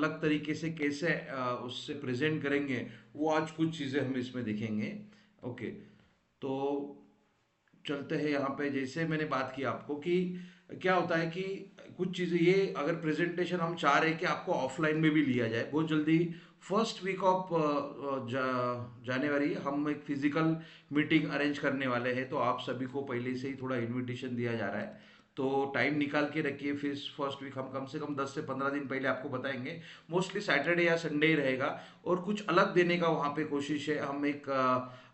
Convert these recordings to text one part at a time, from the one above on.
अलग तरीके से कैसे उससे प्रेजेंट करेंगे, वो आज कुछ चीज़ें हम इसमें देखेंगे। ओके, तो चलते हैं यहाँ पे। जैसे मैंने बात की आपको कि क्या होता है कि कुछ चीज़ें ये अगर प्रेजेंटेशन हम चाह रहे हैं कि आपको ऑफलाइन में भी लिया जाए बहुत जल्दी, फर्स्ट वीक ऑफ जनवरी हम एक फिजिकल मीटिंग अरेंज करने वाले हैं। तो आप सभी को पहले से ही थोड़ा इनविटेशन दिया जा रहा है, तो टाइम निकाल के रखिए। फिर फर्स्ट वीक हम कम से कम 10 से 15 दिन पहले आपको बताएंगे। मोस्टली सैटरडे या संडे ही रहेगा, और कुछ अलग देने का वहाँ पे कोशिश है। हम एक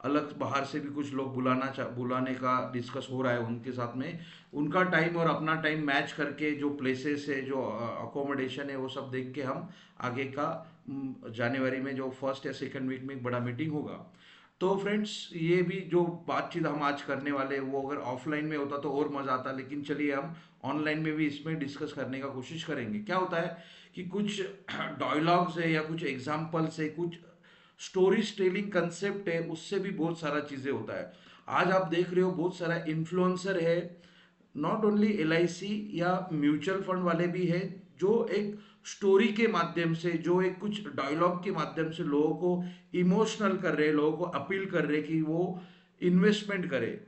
अलग बाहर से भी कुछ लोग बुलाने का डिस्कस हो रहा है उनके साथ में। उनका टाइम और अपना टाइम मैच करके जो प्लेसेस है, जो अकोमोडेशन है, वो सब देख के हम आगे का जनवरी में जो फर्स्ट या सेकंड वीक में एक बड़ा मीटिंग होगा। तो फ्रेंड्स, ये भी जो बातचीत हम आज करने वाले हैं वो अगर ऑफलाइन में होता तो और मज़ा आता, लेकिन चलिए हम ऑनलाइन में भी इसमें डिस्कस करने का कोशिश करेंगे। क्या होता है कि कुछ डायलॉग्स है या कुछ एग्जाम्पल्स है, कुछ स्टोरी टेलिंग कंसेप्ट है, उससे भी बहुत सारा चीज़ें होता है। आज आप देख रहे हो बहुत सारा इन्फ्लुएंसर है, नॉट ओनली LIC या म्यूचुअल फंड वाले भी है, जो एक स्टोरी के माध्यम से, जो एक कुछ डायलॉग के माध्यम से लोगों को इमोशनल कर रहे हैं, लोगों को अपील कर रहे हैं कि वो इन्वेस्टमेंट करे।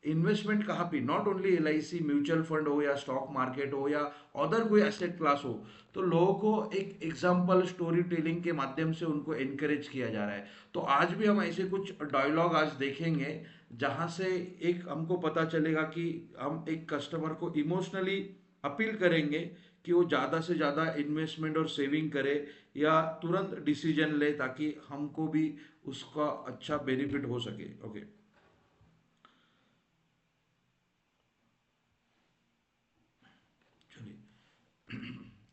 इन्वेस्टमेंट कहाँ पे, not only LIC mutual fund हो या स्टॉक मार्केट हो या अदर कोई एसेट क्लास हो, तो लोगों को एक एग्जाम्पल स्टोरी टेलिंग के माध्यम से उनको एनकरेज किया जा रहा है। तो आज भी हम ऐसे कुछ डायलॉग आज देखेंगे, जहाँ से एक हमको पता चलेगा कि हम एक कस्टमर को इमोशनली अपील करेंगे कि वो ज़्यादा से ज़्यादा इन्वेस्टमेंट और सेविंग करे या तुरंत डिसीजन ले, ताकि हमको भी उसका अच्छा बेनिफिट हो सके। ओके, चलिए,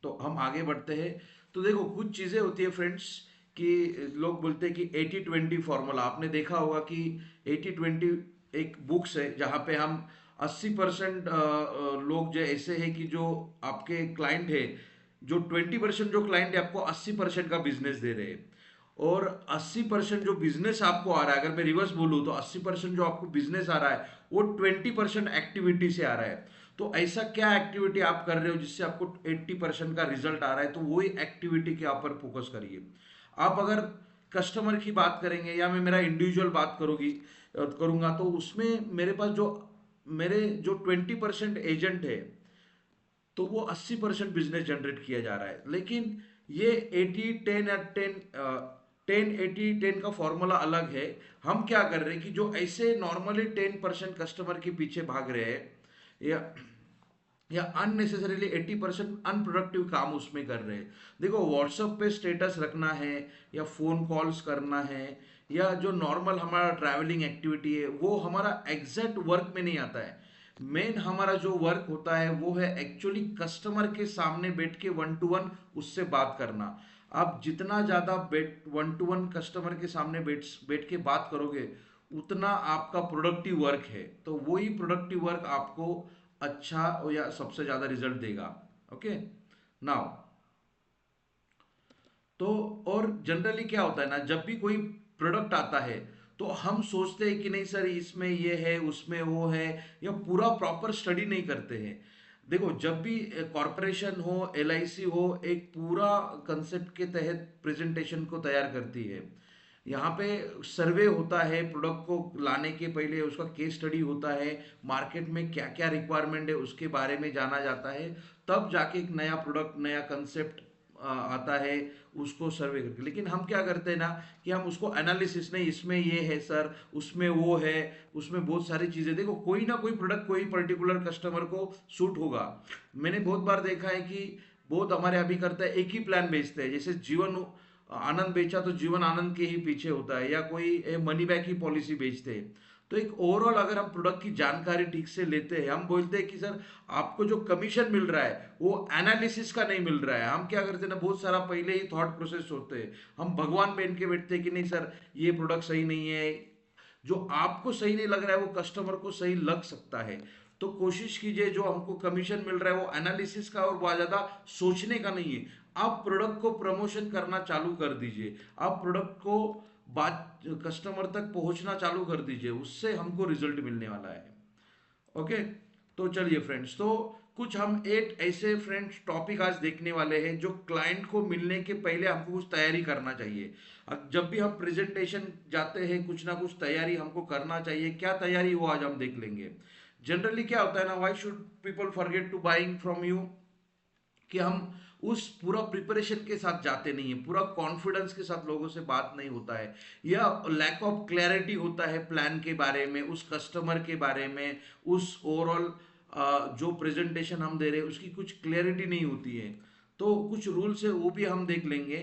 तो हम आगे बढ़ते हैं। तो देखो, कुछ चीज़ें होती है फ्रेंड्स कि लोग बोलते हैं कि 80-20 फॉर्मूला। आपने देखा होगा कि 80-20 एक बुक्स है, जहाँ पे हम 80% लोग जो ऐसे हैं कि जो आपके क्लाइंट है, जो 20% जो क्लाइंट है आपको 80% का बिजनेस दे रहे हैं, और 80% जो बिजनेस आपको आ रहा है, अगर मैं रिवर्स बोलूँ तो 80% जो आपको बिजनेस आ रहा है वो 20% एक्टिविटी से आ रहा है। तो ऐसा क्या एक्टिविटी आप कर रहे हो जिससे आपको 80% का रिजल्ट आ रहा है, तो वही एक्टिविटी के ऊपर फोकस करिए। आप अगर कस्टमर की बात करेंगे या मैं मेरा इंडिविजुअल बात करूंगा, तो उसमें मेरे जो 20% एजेंट है, तो वो 80% बिजनेस जनरेट किया जा रहा है। लेकिन ये 80-10 या 10-80-10 का फॉर्मूला अलग है। हम क्या कर रहे हैं कि जो ऐसे नॉर्मली 10% कस्टमर के पीछे भाग रहे हैं, या अननेसेसरीली 80% अनप्रोडक्टिव काम उसमें कर रहे हैं। देखो, व्हाट्सएप पे स्टेटस रखना है या फोन कॉल्स करना है, या जो नॉर्मल हमारा ट्रैवलिंग एक्टिविटी है, वो हमारा एग्जैक्ट वर्क में नहीं आता है। मेन हमारा जो वर्क होता है वो है एक्चुअली कस्टमर के सामने बैठ के वन टू वन उससे बात करना। आप जितना ज़्यादा वन टू वन कस्टमर के सामने बैठ बैठ के बात करोगे, उतना आपका प्रोडक्टिव वर्क है। तो वही प्रोडक्टिव वर्क आपको अच्छा या सबसे ज़्यादा रिजल्ट देगा। ओके, नाउ, तो और जनरली क्या होता है ना, जब भी कोई प्रोडक्ट आता है तो हम सोचते हैं कि नहीं सर, इसमें ये है, उसमें वो है, या पूरा प्रॉपर स्टडी नहीं करते हैं। देखो, जब भी कॉरपोरेशन हो, LIC हो, एक पूरा कंसेप्ट के तहत प्रेजेंटेशन को तैयार करती है। यहाँ पे सर्वे होता है, प्रोडक्ट को लाने के पहले उसका केस स्टडी होता है, मार्केट में क्या क्या रिक्वायरमेंट है उसके बारे में जाना जाता है, तब जाके एक नया प्रोडक्ट, नया कंसेप्ट आता है, उसको सर्वे करके। लेकिन हम क्या करते हैं ना कि हम उसको एनालिसिस, नहीं इसमें ये है सर, उसमें वो है, उसमें बहुत सारी चीज़ें। देखो, कोई ना कोई प्रोडक्ट कोई पर्टिकुलर कस्टमर को सूट होगा। मैंने बहुत बार देखा है कि बहुत हमारे अभी करता है, एक ही प्लान बेचते हैं। जैसे जीवन आनंद बेचा तो जीवन आनंद के ही पीछे होता है, या कोई मनी बैक ही पॉलिसी बेचते हैं। तो एक ओवरऑल अगर हम प्रोडक्ट की जानकारी ठीक से लेते हैं, हम बोलते हैं कि सर आपको जो कमीशन मिल रहा है वो एनालिसिस का नहीं मिल रहा है। हम क्या करते हैं ना, बहुत सारा पहले ही थॉट प्रोसेस होते हैं, हम भगवान बन के बैठते हैं कि नहीं सर, ये प्रोडक्ट सही नहीं है। जो आपको सही नहीं लग रहा है वो कस्टमर को सही लग सकता है। तो कोशिश कीजिए जो हमको कमीशन मिल रहा है वो एनालिसिस का और बहुत ज़्यादा सोचने का नहीं है। आप प्रोडक्ट को प्रमोशन करना चालू कर दीजिए, आप प्रोडक्ट को बात कस्टमर तक पहुंचना चालू कर दीजिए, उससे हमको रिजल्ट मिलने वाला है। ओके, तो चलिए फ्रेंड्स, तो कुछ हम 8 ऐसे फ्रेंड्स टॉपिक आज देखने वाले हैं जो क्लाइंट को मिलने के पहले हमको कुछ तैयारी करना चाहिए। अब जब भी हम प्रेजेंटेशन जाते हैं कुछ ना कुछ तैयारी हमको करना चाहिए। क्या तैयारी वो आज हम देख लेंगे। जनरली क्या होता है ना, why should people forget to buying from you, कि हम उस पूरा प्रिपरेशन के साथ जाते नहीं है, पूरा कॉन्फिडेंस के साथ लोगों से बात नहीं होता है, या लैक ऑफ क्लैरिटी होता है प्लान के बारे में, उस कस्टमर के बारे में, उस ओवरऑल जो प्रेजेंटेशन हम दे रहे हैं उसकी कुछ क्लैरिटी नहीं होती है। तो कुछ रूल्स है वो भी हम देख लेंगे।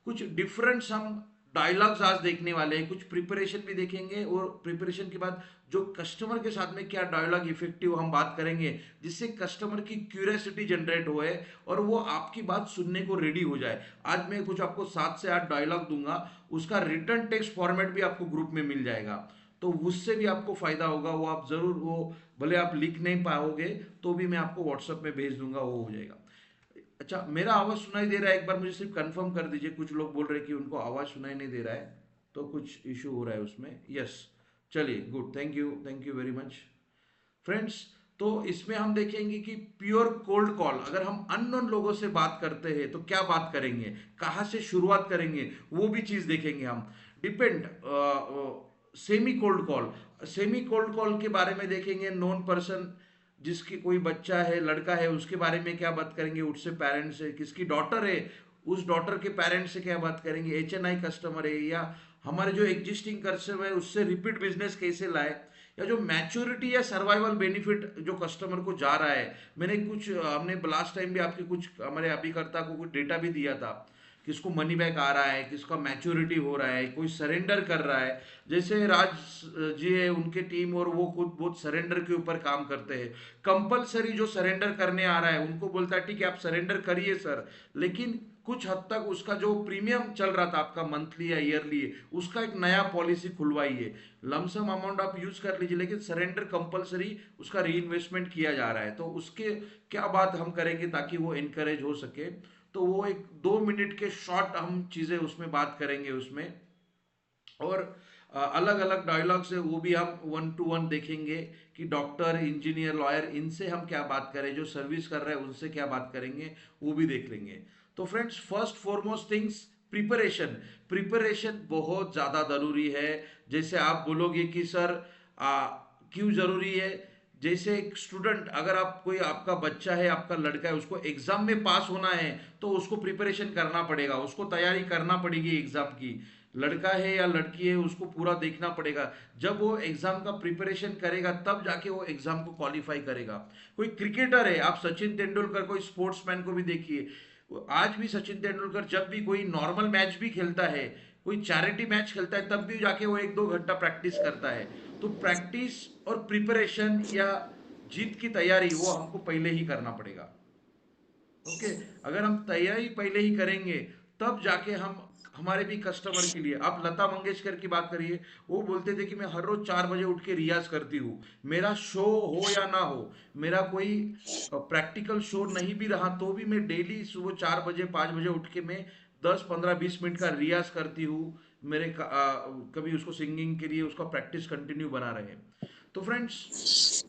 कुछ डिफरेंट्स हम डायलॉग्स आज देखने वाले हैं, कुछ प्रिपरेशन भी देखेंगे, और प्रिपरेशन के बाद जो कस्टमर के साथ में क्या डायलॉग इफेक्टिव हम बात करेंगे जिससे कस्टमर की क्यूरियोसिटी जनरेट होए और वो आपकी बात सुनने को रेडी हो जाए। आज मैं कुछ आपको 7 से 8 डायलॉग दूंगा, उसका रिटर्न टेक्स्ट फॉर्मेट भी आपको ग्रुप में मिल जाएगा, तो उससे भी आपको फायदा होगा। वो आप जरूर, वो भले आप लिख नहीं पाओगे तो भी मैं आपको व्हाट्सएप में भेज दूंगा, वो हो जाएगा। अच्छा, मेरा आवाज सुनाई दे रहा है? एक बार मुझे सिर्फ कंफर्म कर दीजिए। कुछ लोग बोल रहे हैं कि उनको आवाज सुनाई नहीं दे रहा है, तो कुछ इशू हो रहा है उसमें। यस, चलिए, good, thank you very much friends. तो इसमें हम देखेंगे कि प्योर कोल्ड कॉल, अगर हम अननोन लोगों से बात करते हैं तो क्या बात करेंगे, कहाँ से शुरुआत करेंगे, वो भी चीज देखेंगे हम। Depend, semi cold call, semi cold call के बारे में देखेंगे। नॉन पर्सन, जिसकी कोई बच्चा है, लड़का है, उसके बारे में क्या बात करेंगे, उससे पेरेंट्स है, किसकी डॉटर है उस डॉटर के पेरेंट्स से क्या बात करेंगे, HNI कस्टमर है या हमारे जो एग्जिस्टिंग कस्टमर है उससे रिपीट बिजनेस कैसे लाए, या जो मैच्योरिटी या सर्वाइवल बेनिफिट जो कस्टमर को जा रहा है। मैंने कुछ, हमने लास्ट टाइम भी आपके कुछ हमारे अभिकर्ता को कुछ डेटा भी दिया था, किसको मनी बैक आ रहा है, किसका मैच्योरिटी हो रहा है, कोई सरेंडर कर रहा है। जैसे राज जी है, उनके टीम और वो खुद बहुत सरेंडर के ऊपर काम करते हैं। कंपलसरी जो सरेंडर करने आ रहा है उनको बोलता है ठीक है आप सरेंडर करिए सर, लेकिन कुछ हद तक उसका जो प्रीमियम चल रहा था आपका मंथली या ईयरली, उसका एक नया पॉलिसी खुलवाइए। लमसम अमाउंट आप यूज कर लीजिए, लेकिन सरेंडर कंपलसरी उसका री इन्वेस्टमेंट किया जा रहा है। तो उसके क्या बात हम करेंगे ताकि वो इनकरेज हो सके, तो वो एक 2 मिनट के शॉर्ट हम चीजें उसमें बात करेंगे उसमें। और अलग अलग डायलॉग्स है वो भी हम 1 to 1 देखेंगे, कि डॉक्टर, इंजीनियर, लॉयर, इनसे हम क्या बात करें, जो सर्विस कर रहे हैं उनसे क्या बात करेंगे, वो भी देख लेंगे। तो friends, first foremost things, preparation. Preparation बहुत ज़्यादा ज़रूरी है। जैसे आप बोलोगे कि सर क्यों ज़रूरी है, जैसे एक स्टूडेंट, अगर आप, कोई आपका बच्चा है, आपका लड़का है, उसको एग्जाम में पास होना है तो उसको प्रिपरेशन करना पड़ेगा, उसको तैयारी करना पड़ेगी एग्जाम की। लड़का है या लड़की है, उसको पूरा देखना पड़ेगा। जब वो एग्जाम का प्रिपरेशन करेगा तब जाके वो एग्जाम को क्वालिफाई करेगा। कोई क्रिकेटर है, आप सचिन तेंदुलकर, कोई स्पोर्ट्समैन को भी देखिए, आज भी सचिन तेंदुलकर जब भी कोई नॉर्मल मैच भी खेलता है, कोई चैरिटी मैच खेलता है, तब भी जाके वो 1-2 घंटा प्रैक्टिस करता है। तो प्रैक्टिस और प्रिपरेशन या जीत की तैयारी वो हमको पहले ही करना पड़ेगा। ओके, अगर हम तैयारी पहले ही करेंगे तब जाके हम, हमारे भी कस्टमर के लिए, आप लता मंगेशकर की बात करिए, वो बोलते थे कि मैं हर रोज 4 बजे उठ के रियाज करती हूँ, मेरा शो हो या ना हो, मेरा कोई प्रैक्टिकल शो नहीं भी रहा तो भी मैं डेली सुबह 4 बजे 5 बजे उठ के मैं 10-15-20 मिनट का रियाज करती हूँ। मेरे कभी उसको सिंगिंग के लिए उसका प्रैक्टिस कंटिन्यू बना रहे। तो फ्रेंड्स,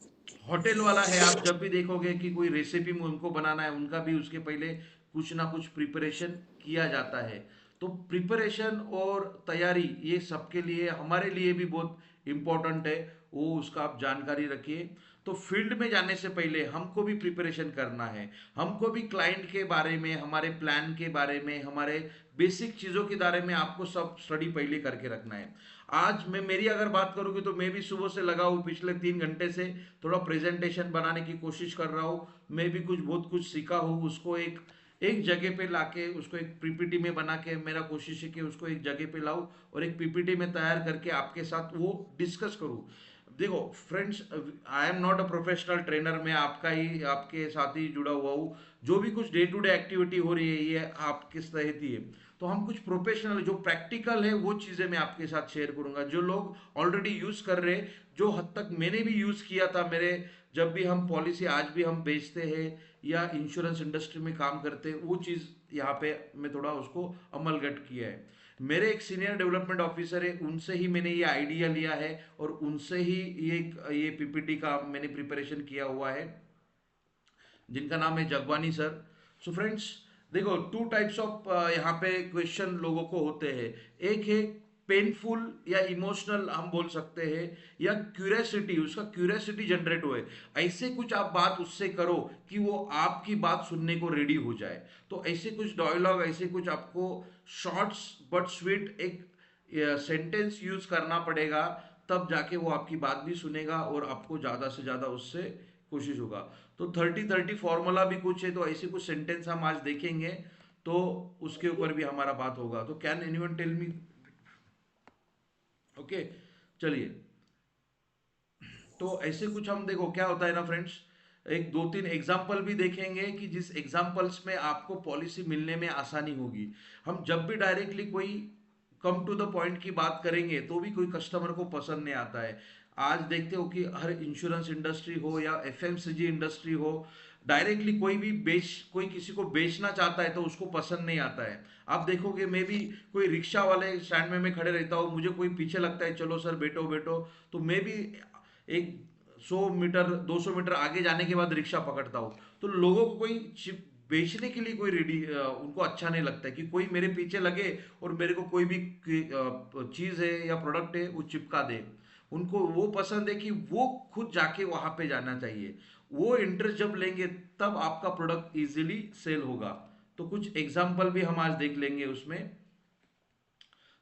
होटल वाला है, आप जब भी देखोगे कि कोई रेसिपी उनको बनाना है, उनका भी उसके पहले कुछ ना कुछ प्रिपरेशन किया जाता है। तो प्रिपरेशन और तैयारी ये सबके लिए, हमारे लिए भी बहुत इम्पोर्टेंट है, वो उसका आप जानकारी रखिए। तो फील्ड में जाने से पहले हमको भी प्रिपरेशन करना है, हमको भी क्लाइंट के बारे में, हमारे प्लान के बारे में, हमारे बेसिक चीज़ों के बारे में आपको सब स्टडी पहले करके रखना है। आज मैं, मेरी अगर बात करूँगी तो मैं भी सुबह से लगा हूँ, पिछले 3 घंटे से थोड़ा प्रेजेंटेशन बनाने की कोशिश कर रहा हूँ। मैं भी कुछ बहुत कुछ सीखा हूँ, उसको एक एक जगह पे लाके, उसको एक पीपीटी में बना के, मेरा कोशिश है कि उसको एक जगह पे लाऊं और एक पीपीटी में तैयार करके आपके साथ वो डिस्कस करूं। देखो friends, I am not a professional trainer, मैं आपका ही, आपके साथ ही जुड़ा हुआ हूँ। जो भी कुछ डे टू डे एक्टिविटी हो रही है ये आपके तहत ही है। तो हम कुछ प्रोफेशनल, जो प्रैक्टिकल है वो चीज़ें मैं आपके साथ शेयर करूंगा, जो लोग ऑलरेडी यूज़ कर रहे हैं, जो हद तक मैंने भी यूज़ किया था। मेरे, जब भी हम पॉलिसी आज भी हम बेचते हैं या इंश्योरेंस इंडस्ट्री में काम करते हैं, वो चीज़ यहाँ पे मैं थोड़ा उसको अमलगट किया है। मेरे एक सीनियर डेवलपमेंट ऑफिसर है, उनसे ही मैंने ये आइडिया लिया है और उनसे ही ये पीपीटी का मैंने प्रिपरेशन किया हुआ है। जिनका नाम है जगवानी सर। सो फ्रेंड्स, देखो टू टाइप्स ऑफ यहाँ पे क्वेश्चन लोगों को होते हैं। एक है पेनफुल या इमोशनल हम बोल सकते हैं, या क्यूरियोसिटी, उसका क्यूरियोसिटी जनरेट हुए, ऐसे कुछ आप बात उससे करो कि वो आपकी बात सुनने को रेडी हो जाए। तो ऐसे कुछ डायलॉग, ऐसे कुछ आपको शॉर्ट्स बट स्वीट एक सेंटेंस यूज करना पड़ेगा, तब जाके वो आपकी बात भी सुनेगा और आपको ज़्यादा से ज़्यादा उससे कोशिश होगा। तो 30-30 फॉर्मूला भी कुछ है, तो ऐसे कुछ सेंटेंस हम आज देखेंगे, तो उसके ऊपर भी हमारा बात होगा। तो can anyone tell me? Okay, चलिए। तो ऐसे कुछ हम देखो क्या होता है ना फ्रेंड्स, एक दो तीन एग्जाम्पल भी देखेंगे कि जिस एग्जाम्पल्स में आपको पॉलिसी मिलने में आसानी होगी। हम जब भी डायरेक्टली कोई कम टू द पॉइंट की बात करेंगे तो भी कोई कस्टमर को पसंद नहीं आता है। आज देखते हो कि हर इंश्योरेंस इंडस्ट्री हो या एफएमसीजी इंडस्ट्री हो, डायरेक्टली कोई किसी को बेचना चाहता है तो उसको पसंद नहीं आता है। आप देखोगे, मैं भी कोई रिक्शा वाले स्टैंड में मैं खड़े रहता हूँ, मुझे कोई पीछे लगता है चलो सर बैठो बैठो, तो मैं भी एक 100 मीटर 200 मीटर आगे जाने के बाद रिक्शा पकड़ता हूँ। तो लोगों को कोई चिप बेचने के लिए कोई रेडी उनको अच्छा नहीं लगता है कि कोई मेरे पीछे लगे और मेरे को कोई भी चीज़ है या प्रोडक्ट है वो चिपका दे। उनको वो पसंद है कि वो खुद जाके वहां पे जाना चाहिए। वो इंटरेस्ट जब लेंगे तब आपका प्रोडक्ट इजीली सेल होगा। तो कुछ एग्जाम्पल भी हम आज देख लेंगे उसमें।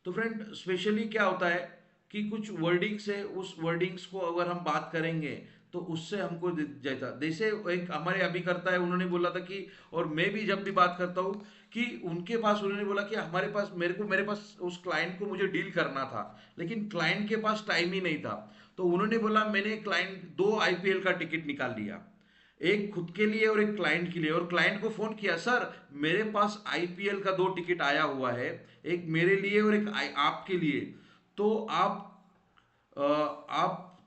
तो फ्रेंड, स्पेशली क्या होता है कि कुछ वर्डिंग्स है, उस वर्डिंग्स को अगर हम बात करेंगे तो उससे हमको जैसा जैसे एक हमारे अभी करता है, उन्होंने बोला था कि, और मैं भी जब भी बात करता हूँ कि उनके पास, उन्होंने बोला कि हमारे पास, मेरे पास उस क्लाइंट को मुझे डील करना था, लेकिन क्लाइंट के पास टाइम ही नहीं था। तो उन्होंने बोला, मैंने क्लाइंट 2 आईपीएल का टिकट निकाल लिया, एक खुद के लिए और एक क्लाइंट के लिए, और क्लाइंट को फोन किया, सर मेरे पास आईपीएल का 2 टिकट आया हुआ है, एक मेरे लिए और एक आपके लिए, तो आप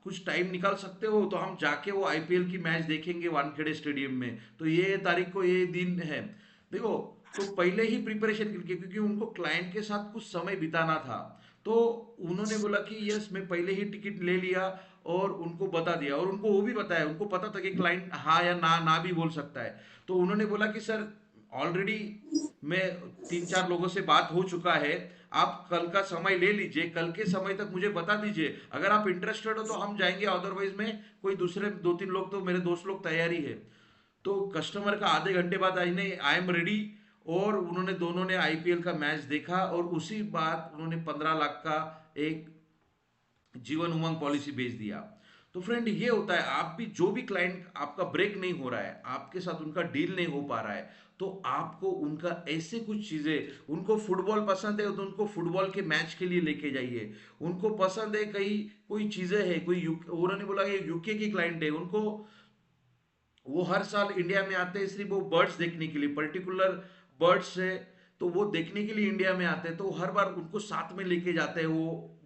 कुछ टाइम निकाल सकते हो तो हम जाके वो आईपीएल की मैच देखेंगे वानखेड़े स्टेडियम में, तो ये तारीख को ये दिन है। देखो, तो पहले ही प्रिपरेशन करके, क्योंकि उनको क्लाइंट के साथ कुछ समय बिताना था, तो उन्होंने बोला कि यस मैं पहले ही टिकट ले लिया और उनको बता दिया, और उनको वो भी बताया, उनको पता था कि क्लाइंट हाँ या ना ना भी बोल सकता है। तो उन्होंने बोला कि सर ऑलरेडी मैं 3-4 लोगों से बात हो चुका है, आप कल का समय ले लीजिए, कल के समय तक मुझे बता दीजिए, अगर आप इंटरेस्टेड हो तो हम जाएंगे, अदरवाइज में कोई दूसरे 2-3 लोग, तो मेरे दोस्त लोग तैयारी है। तो कस्टमर का आधे घंटे बाद आई एम रेडी, और उन्होंने दोनों ने आईपीएल का मैच देखा, और उसी बात उन्होंने 15 लाख का एक जीवन उमंग पॉलिसी बेच दिया। तो फ्रेंड, ये होता है, आप भी जो भी क्लाइंट आपका ब्रेक नहीं हो रहा है, आपके साथ उनका डील नहीं हो पा रहा है, तो आपको उनका ऐसे कुछ चीजें, उनको फुटबॉल पसंद है तो उनको फुटबॉल के मैच के लिए लेके जाइए। उनको पसंद है कहीं कोई चीजें है, उन्होंने बोला ये यूके की क्लाइंट है, उनको वो हर साल इंडिया में आते हैं सिर्फ वो बर्ड्स देखने के लिए, पर्टिकुलर बर्ड्स है, तो वो देखने के लिए इंडिया में आते हैं, तो हर बार उनको साथ में लेके जाते हैं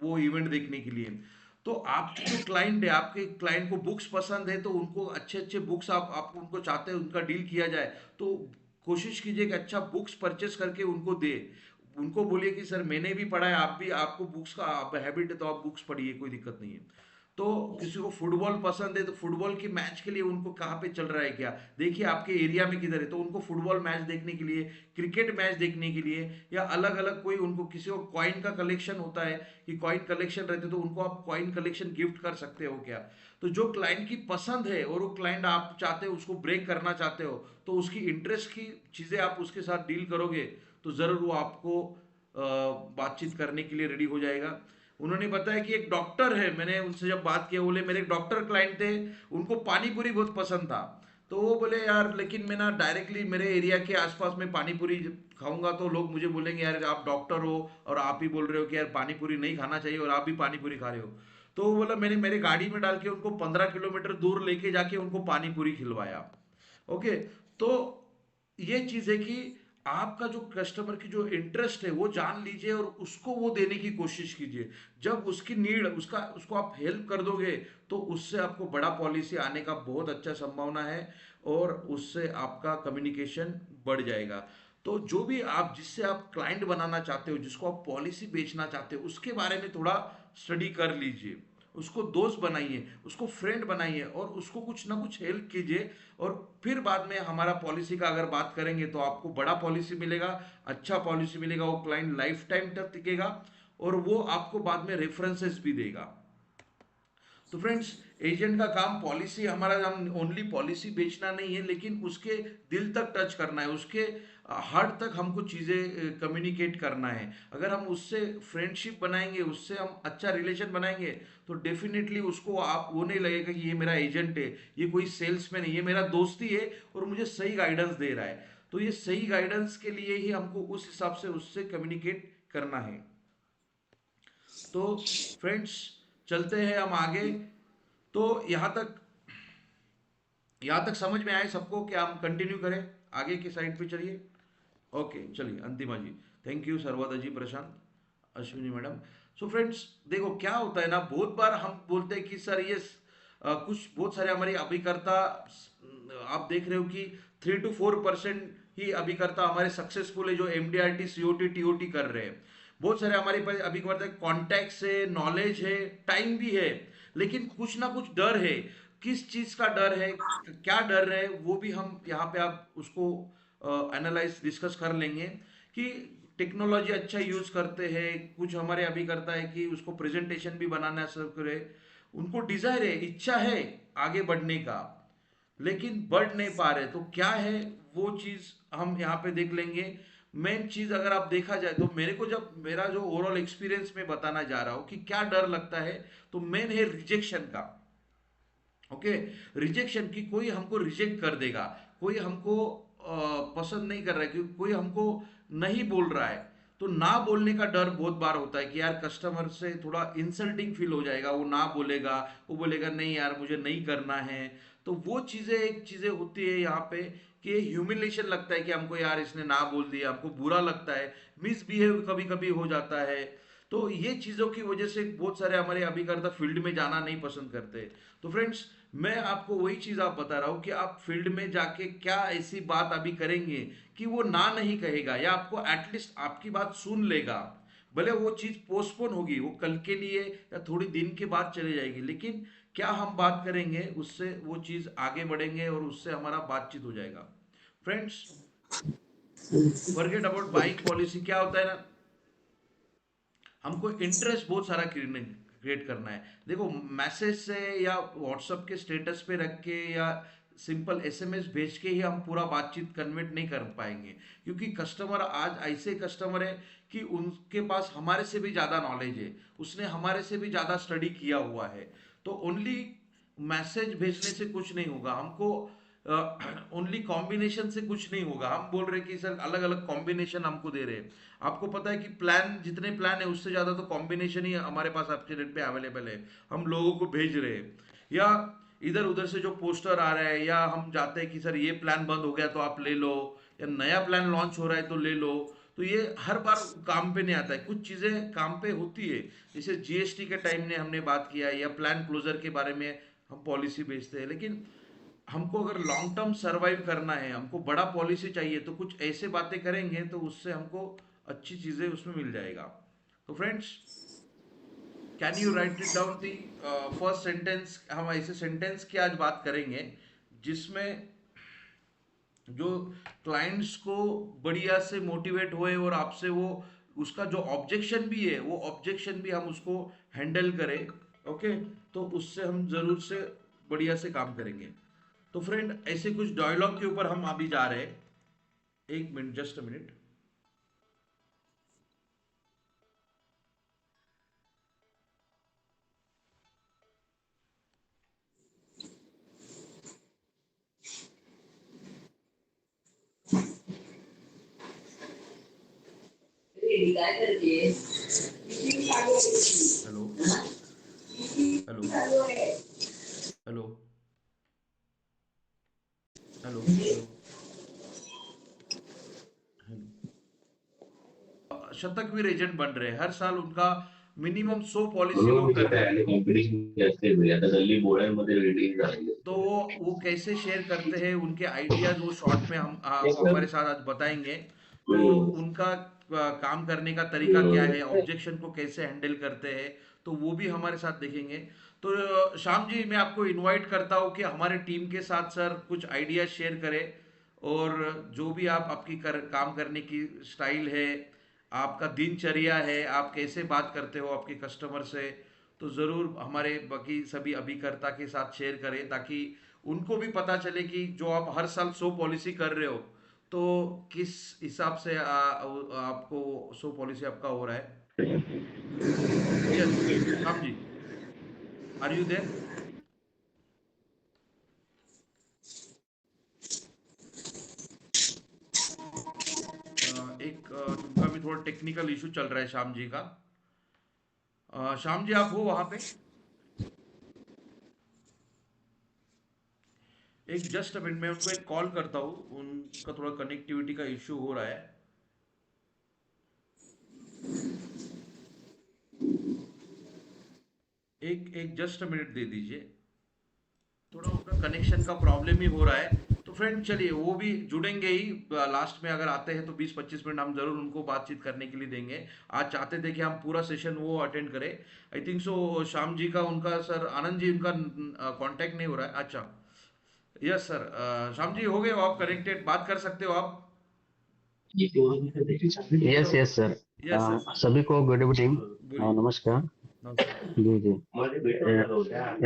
वो इवेंट देखने के लिए। तो आपकी जो क्लाइंट है, आपके क्लाइंट को बुक्स पसंद है, तो उनको अच्छे अच्छे बुक्स आप उनको चाहते हैं उनका डील किया जाए, तो कोशिश कीजिए कि अच्छा बुक्स परचेस करके उनको दे। उनको बोलिए कि सर मैंने भी पढ़ा है, आप भी, आपको बुक्स का हैबिट है तो आप बुक्स पढ़िए, कोई दिक्कत नहीं है। तो किसी को फुटबॉल पसंद है तो फुटबॉल के मैच के लिए उनको कहाँ पे चल रहा है क्या, देखिए आपके एरिया में किधर है, तो उनको फुटबॉल मैच देखने के लिए, क्रिकेट मैच देखने के लिए, या अलग अलग कोई, उनको किसी को कॉइन का कलेक्शन होता है कि कॉइन कलेक्शन रहते, तो उनको आप कॉइन कलेक्शन गिफ्ट कर सकते हो क्या। तो जो क्लाइंट की पसंद है और वो क्लाइंट आप चाहते हो उसको ब्रेक करना चाहते हो, तो उसकी इंटरेस्ट की चीज़ें आप उसके साथ डील करोगे, तो ज़रूर वो आपको बातचीत करने के लिए रेडी हो जाएगा। उन्होंने बताया कि एक डॉक्टर है, मैंने उनसे जब बात किया, बोले मेरे एक डॉक्टर क्लाइंट थे, उनको पानी पूरी बहुत पसंद था। तो वो बोले यार, लेकिन मैं ना डायरेक्टली मेरे एरिया के आसपास में पानी पूरी खाऊंगा तो लोग मुझे बोलेंगे यार आप डॉक्टर हो और आप ही बोल रहे हो कि यार पानी पूरी नहीं खाना चाहिए, और आप भी पानी पूरी खा रहे हो। तो वो बोला, मैंने मेरे गाड़ी में डाल के उनको 15 किलोमीटर दूर लेके जाके उनको पानी पूरी खिलवाया। ओके। तो ये चीज है कि आपका जो कस्टमर की जो इंटरेस्ट है वो जान लीजिए और उसको वो देने की कोशिश कीजिए। जब उसकी नीड, उसको आप हेल्प कर दोगे, तो उससे आपको बड़ा पॉलिसी आने का बहुत अच्छा संभावना है, और उससे आपका कम्युनिकेशन बढ़ जाएगा। तो जो भी आप, जिससे आप क्लाइंट बनाना चाहते हो, जिसको आप पॉलिसी बेचना चाहते हो, उसके बारे में थोड़ा स्टडी कर लीजिए। उसको दोस्त बनाइए, उसको फ्रेंड बनाइए और उसको कुछ ना कुछ हेल्प कीजिए। और फिर बाद में हमारा पॉलिसी का अगर बात करेंगे तो आपको बड़ा पॉलिसी मिलेगा, अच्छा पॉलिसी मिलेगा, वो क्लाइंट लाइफ टाइम तक टिकेगा और वो आपको बाद में रेफरेंसेस भी देगा। तो फ्रेंड्स, एजेंट का काम पॉलिसी, हमारा हम ओनली पॉलिसी बेचना नहीं है, लेकिन उसके दिल तक टच करना है, उसके हार्ट तक हमको चीज़ें कम्युनिकेट करना है। अगर हम उससे फ्रेंडशिप बनाएंगे, उससे हम अच्छा रिलेशन बनाएंगे, तो डेफिनेटली उसको आप वो नहीं लगेगा कि ये मेरा एजेंट है, ये कोई सेल्समैन है, ये मेरा दोस्ती है और मुझे सही गाइडेंस दे रहा है। तो ये सही गाइडेंस के लिए ही हमको उस हिसाब से उससे कम्युनिकेट करना है। तो फ्रेंड्स, चलते हैं हम आगे। तो यहाँ तक समझ में आए सबको कि हम कंटिन्यू करें, आगे की साइड पे चलिए। ओके, चलिए अंतिमा जी। थैंक यू सर्वदा जी, प्रशांत, अश्विनी मैडम। सो फ्रेंड्स, देखो क्या होता है ना, बहुत बार हम बोलते हैं कि सर ये कुछ बहुत सारे हमारे अभिकर्ता, आप देख रहे हो कि 3 to 4% ही अभिकर्ता हमारे सक्सेसफुल है, जो एमडीआरटी सीओटी टीओटी कर रहे हैं। बहुत सारे हमारे पास अभिकर्ता कॉन्टैक्ट्स है, नॉलेज है, टाइम भी है, लेकिन कुछ ना कुछ डर है। किस चीज का डर है, क्या डर है, वो भी हम यहाँ पे आप उसको एनालाइज डिस्कस कर लेंगे। कि टेक्नोलॉजी अच्छा यूज करते हैं, कुछ हमारे अभी करता है कि उसको प्रेजेंटेशन भी बनाना सब करे, उनको डिजायर है, इच्छा है आगे बढ़ने का, लेकिन बढ़ नहीं पा रहे, तो क्या है वो चीज हम यहाँ पे देख लेंगे। मेन चीज अगर आप देखा जाए तो मेरे को, जब मेरा जो ओवरऑल एक्सपीरियंस में बताना जा रहा हूँ कि क्या डर लगता है, तो मेन है रिजेक्शन का। ओके, रिजेक्शन की, कोई हमको रिजेक्ट कर देगा, कोई हमको पसंद नहीं कर रहा है, क्योंकि कोई हमको नहीं बोल रहा है। तो ना बोलने का डर बहुत बार होता है कि यार कस्टमर से थोड़ा इंसल्टिंग फील हो जाएगा, वो ना बोलेगा, वो बोलेगा नहीं यार मुझे नहीं करना है। तो वो चीजें एक चीजें होती है यहाँ पे, कि ह्यूमिलेशन लगता है कि हमको यार इसने ना बोल दिया, हमको बुरा लगता है, मिसबिहेव कभी कभी हो जाता है। तो ये चीजों की वजह से बहुत सारे हमारे अभिकर्ता फील्ड में जाना नहीं पसंद करते। तो फ्रेंड्स, मैं आपको वही चीज आप बता रहा हूं कि आप फील्ड में जाके क्या ऐसी बात अभी करेंगे कि वो ना नहीं कहेगा, या आपको एटलीस्ट आपकी बात सुन लेगा। भले वो चीज पोस्टपोन होगी, वो कल के लिए या थोड़ी दिन के बाद चले जाएगी, लेकिन क्या हम बात करेंगे उससे, वो चीज आगे बढ़ेंगे और उससे हमारा बातचीत हो जाएगा। Friends, forget about buying policy, क्या होता है ना, हमको इंटरेस्ट बहुत सारा क्रिएट करना है। देखो, मैसेज से या व्हाट्सएप के स्टेटस पे रख के या सिंपल एसएमएस भेज के ही हम पूरा बातचीत कन्वर्ट नहीं कर पाएंगे, क्योंकि कस्टमर आज ऐसे कस्टमर है कि उनके पास हमारे से भी ज़्यादा नॉलेज है, उसने हमारे से भी ज़्यादा स्टडी किया हुआ है। तो ओनली मैसेज भेजने से कुछ नहीं होगा, हमको ओनली कॉम्बिनेशन से कुछ नहीं होगा। हम बोल रहे हैं कि सर अलग अलग कॉम्बिनेशन हमको दे रहे हैं, आपको पता है कि प्लान, जितने प्लान है उससे ज़्यादा तो कॉम्बिनेशन ही हमारे पास आपके डेट पे अवेलेबल है, हम लोगों को भेज रहे हैं। या इधर उधर से जो पोस्टर आ रहा है, या हम जाते हैं कि सर ये प्लान बंद हो गया तो आप ले लो, या नया प्लान लॉन्च हो रहा है तो ले लो। तो ये हर बार काम पे नहीं आता है, कुछ चीज़ें काम पे होती है। जैसे जीएसटी के टाइम में हमने बात किया है, या प्लान क्लोजर के बारे में हम पॉलिसी बेचते हैं, लेकिन हमको अगर लॉन्ग टर्म सरवाइव करना है, हमको बड़ा पॉलिसी चाहिए, तो कुछ ऐसे बातें करेंगे तो उससे हमको अच्छी चीजें उसमें मिल जाएगा। तो friends, can you right it down the first sentence, हम ऐसे सेंटेंस की आज बात करेंगे जिसमें जो क्लाइंट्स को बढ़िया से मोटिवेट होए और आपसे वो, उसका जो ऑब्जेक्शन भी है वो ऑब्जेक्शन भी हम उसको हैंडल करें। ओके, तो उससे हम जरूर से बढ़िया से काम करेंगे। तो फ्रेंड, ऐसे कुछ डायलॉग के ऊपर हम अभी जा रहे हैं। एक minute, just a minute. Hello, hello, hello, hello, hello, hello. शतकवीर एजेंट बन रहे हैं हर साल, उनका मिनिमम 100 पॉलिसी वो कर रहे हैं। कॉम्पिटिशन जास्त आहे आता गल्ली बोळ्यांमध्ये रिलीज झाली तो वो कैसे शेयर करते हैं उनके आइडियाज, वो शॉर्ट में हम आपको हमारे साथ आज बताएंगे। तो उनका काम करने का तरीका क्या है, ऑब्जेक्शन को कैसे हैंडल करते हैं, तो वो भी हमारे साथ देखेंगे। तो श्याम जी, मैं आपको इनवाइट करता हूँ कि हमारे टीम के साथ सर कुछ आइडिया शेयर करें, और जो भी आप आपकी काम करने की स्टाइल है, आपका दिनचर्या है, आप कैसे बात करते हो आपके कस्टमर से, तो ज़रूर हमारे बाकी सभी अभिकर्ता के साथ शेयर करें, ताकि उनको भी पता चले कि जो आप हर साल सो पॉलिसी कर रहे हो, तो किस हिसाब से आपको सो पॉलिसी आपका हो रहा है। Yes Shyam ji, are you there? एक तुमका भी थोड़ा टेक्निकल इशू चल रहा है श्याम जी का। श्याम जी, आप हो वहाँ पे? एक जस्ट मिनट, मैं उनको एक कॉल करता हूँ, उनका थोड़ा कनेक्टिविटी का इशू हो रहा है। एक एक जस्ट मिनट दे दीजिए, थोड़ा उनका कनेक्शन का प्रॉब्लम ही हो रहा है। तो फ्रेंड चलिए, वो भी जुड़ेंगे ही लास्ट में, अगर आते हैं तो 20-25 मिनट हम जरूर उनको बातचीत करने के लिए देंगे। आज चाहते थे कि हम पूरा सेशन वो अटेंड करें। I think so Shyam ji का, उनका सर आनंद जी, उनका कांटेक्ट नहीं हो रहा है। अच्छा, यस सर, श्याम जी हो गए हो आप कनेक्टेड, बात कर सकते हो आप। Yes yes sir. Yes yes, सभी को गुड इवनिंग। बोलिए। नमस्कार। नमस्कार। जी जी।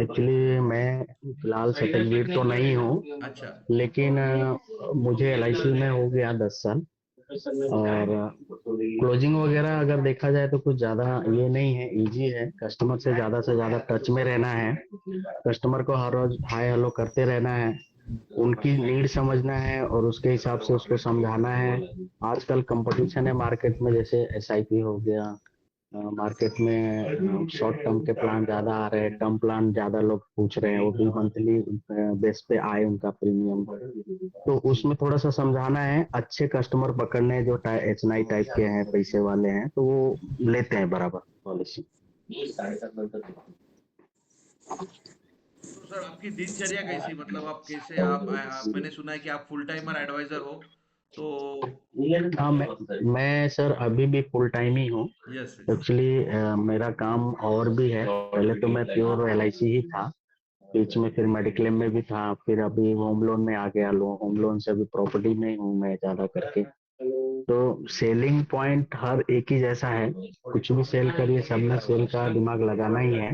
एक्चुअली मैं फिलहाल सर्टिफिकेट तो नहीं हूँ, अच्छा। लेकिन मुझे एलआईसी में हो गया 10 साल। और क्लोजिंग वगैरह अगर देखा जाए तो कुछ ज्यादा ये नहीं है, इजी है। कस्टमर से ज्यादा टच में रहना है, कस्टमर को हर रोज हाय हेलो करते रहना है, उनकी नीड समझना है और उसके हिसाब से उसको समझाना है। आजकल कंपटीशन है मार्केट में, जैसे एसआईपी हो गया, मार्केट में शॉर्ट टर्म के प्लान ज्यादा आ रहे हैं, टर्म प्लान ज्यादा लोग पूछ रहे हैं, वो भी मंथली बेस पे आए उनका प्रीमियम। तो उसमें थोड़ा सा समझाना है, अच्छे कस्टमर पकड़ने हैं जो एच 9 टाइप के हैं, पैसे वाले हैं, तो वो लेते हैं बराबर पॉलिसी। तो सर आपकी दिनचर्या कैसी, मतलब आप कैसे, मैंने सुना है कि आप फुल टाइमर एडवाइजर हो, तो। हाँ, मैं सर अभी भी फुल टाइम ही हूँ। Yes yes. एक्चुअली मेरा काम और भी है। पहले तो मैं प्योर एलआईसी ही था, बीच में फिर मेडिक्लेम में भी था, फिर अभी होम लोन में आ गया। होम लोन से अभी प्रॉपर्टी में हूँ मैं ज्यादा करके। तो सेलिंग पॉइंट हर एक ही जैसा है, कुछ भी सेल करिए, सब में सेल का दिमाग लगाना ही है।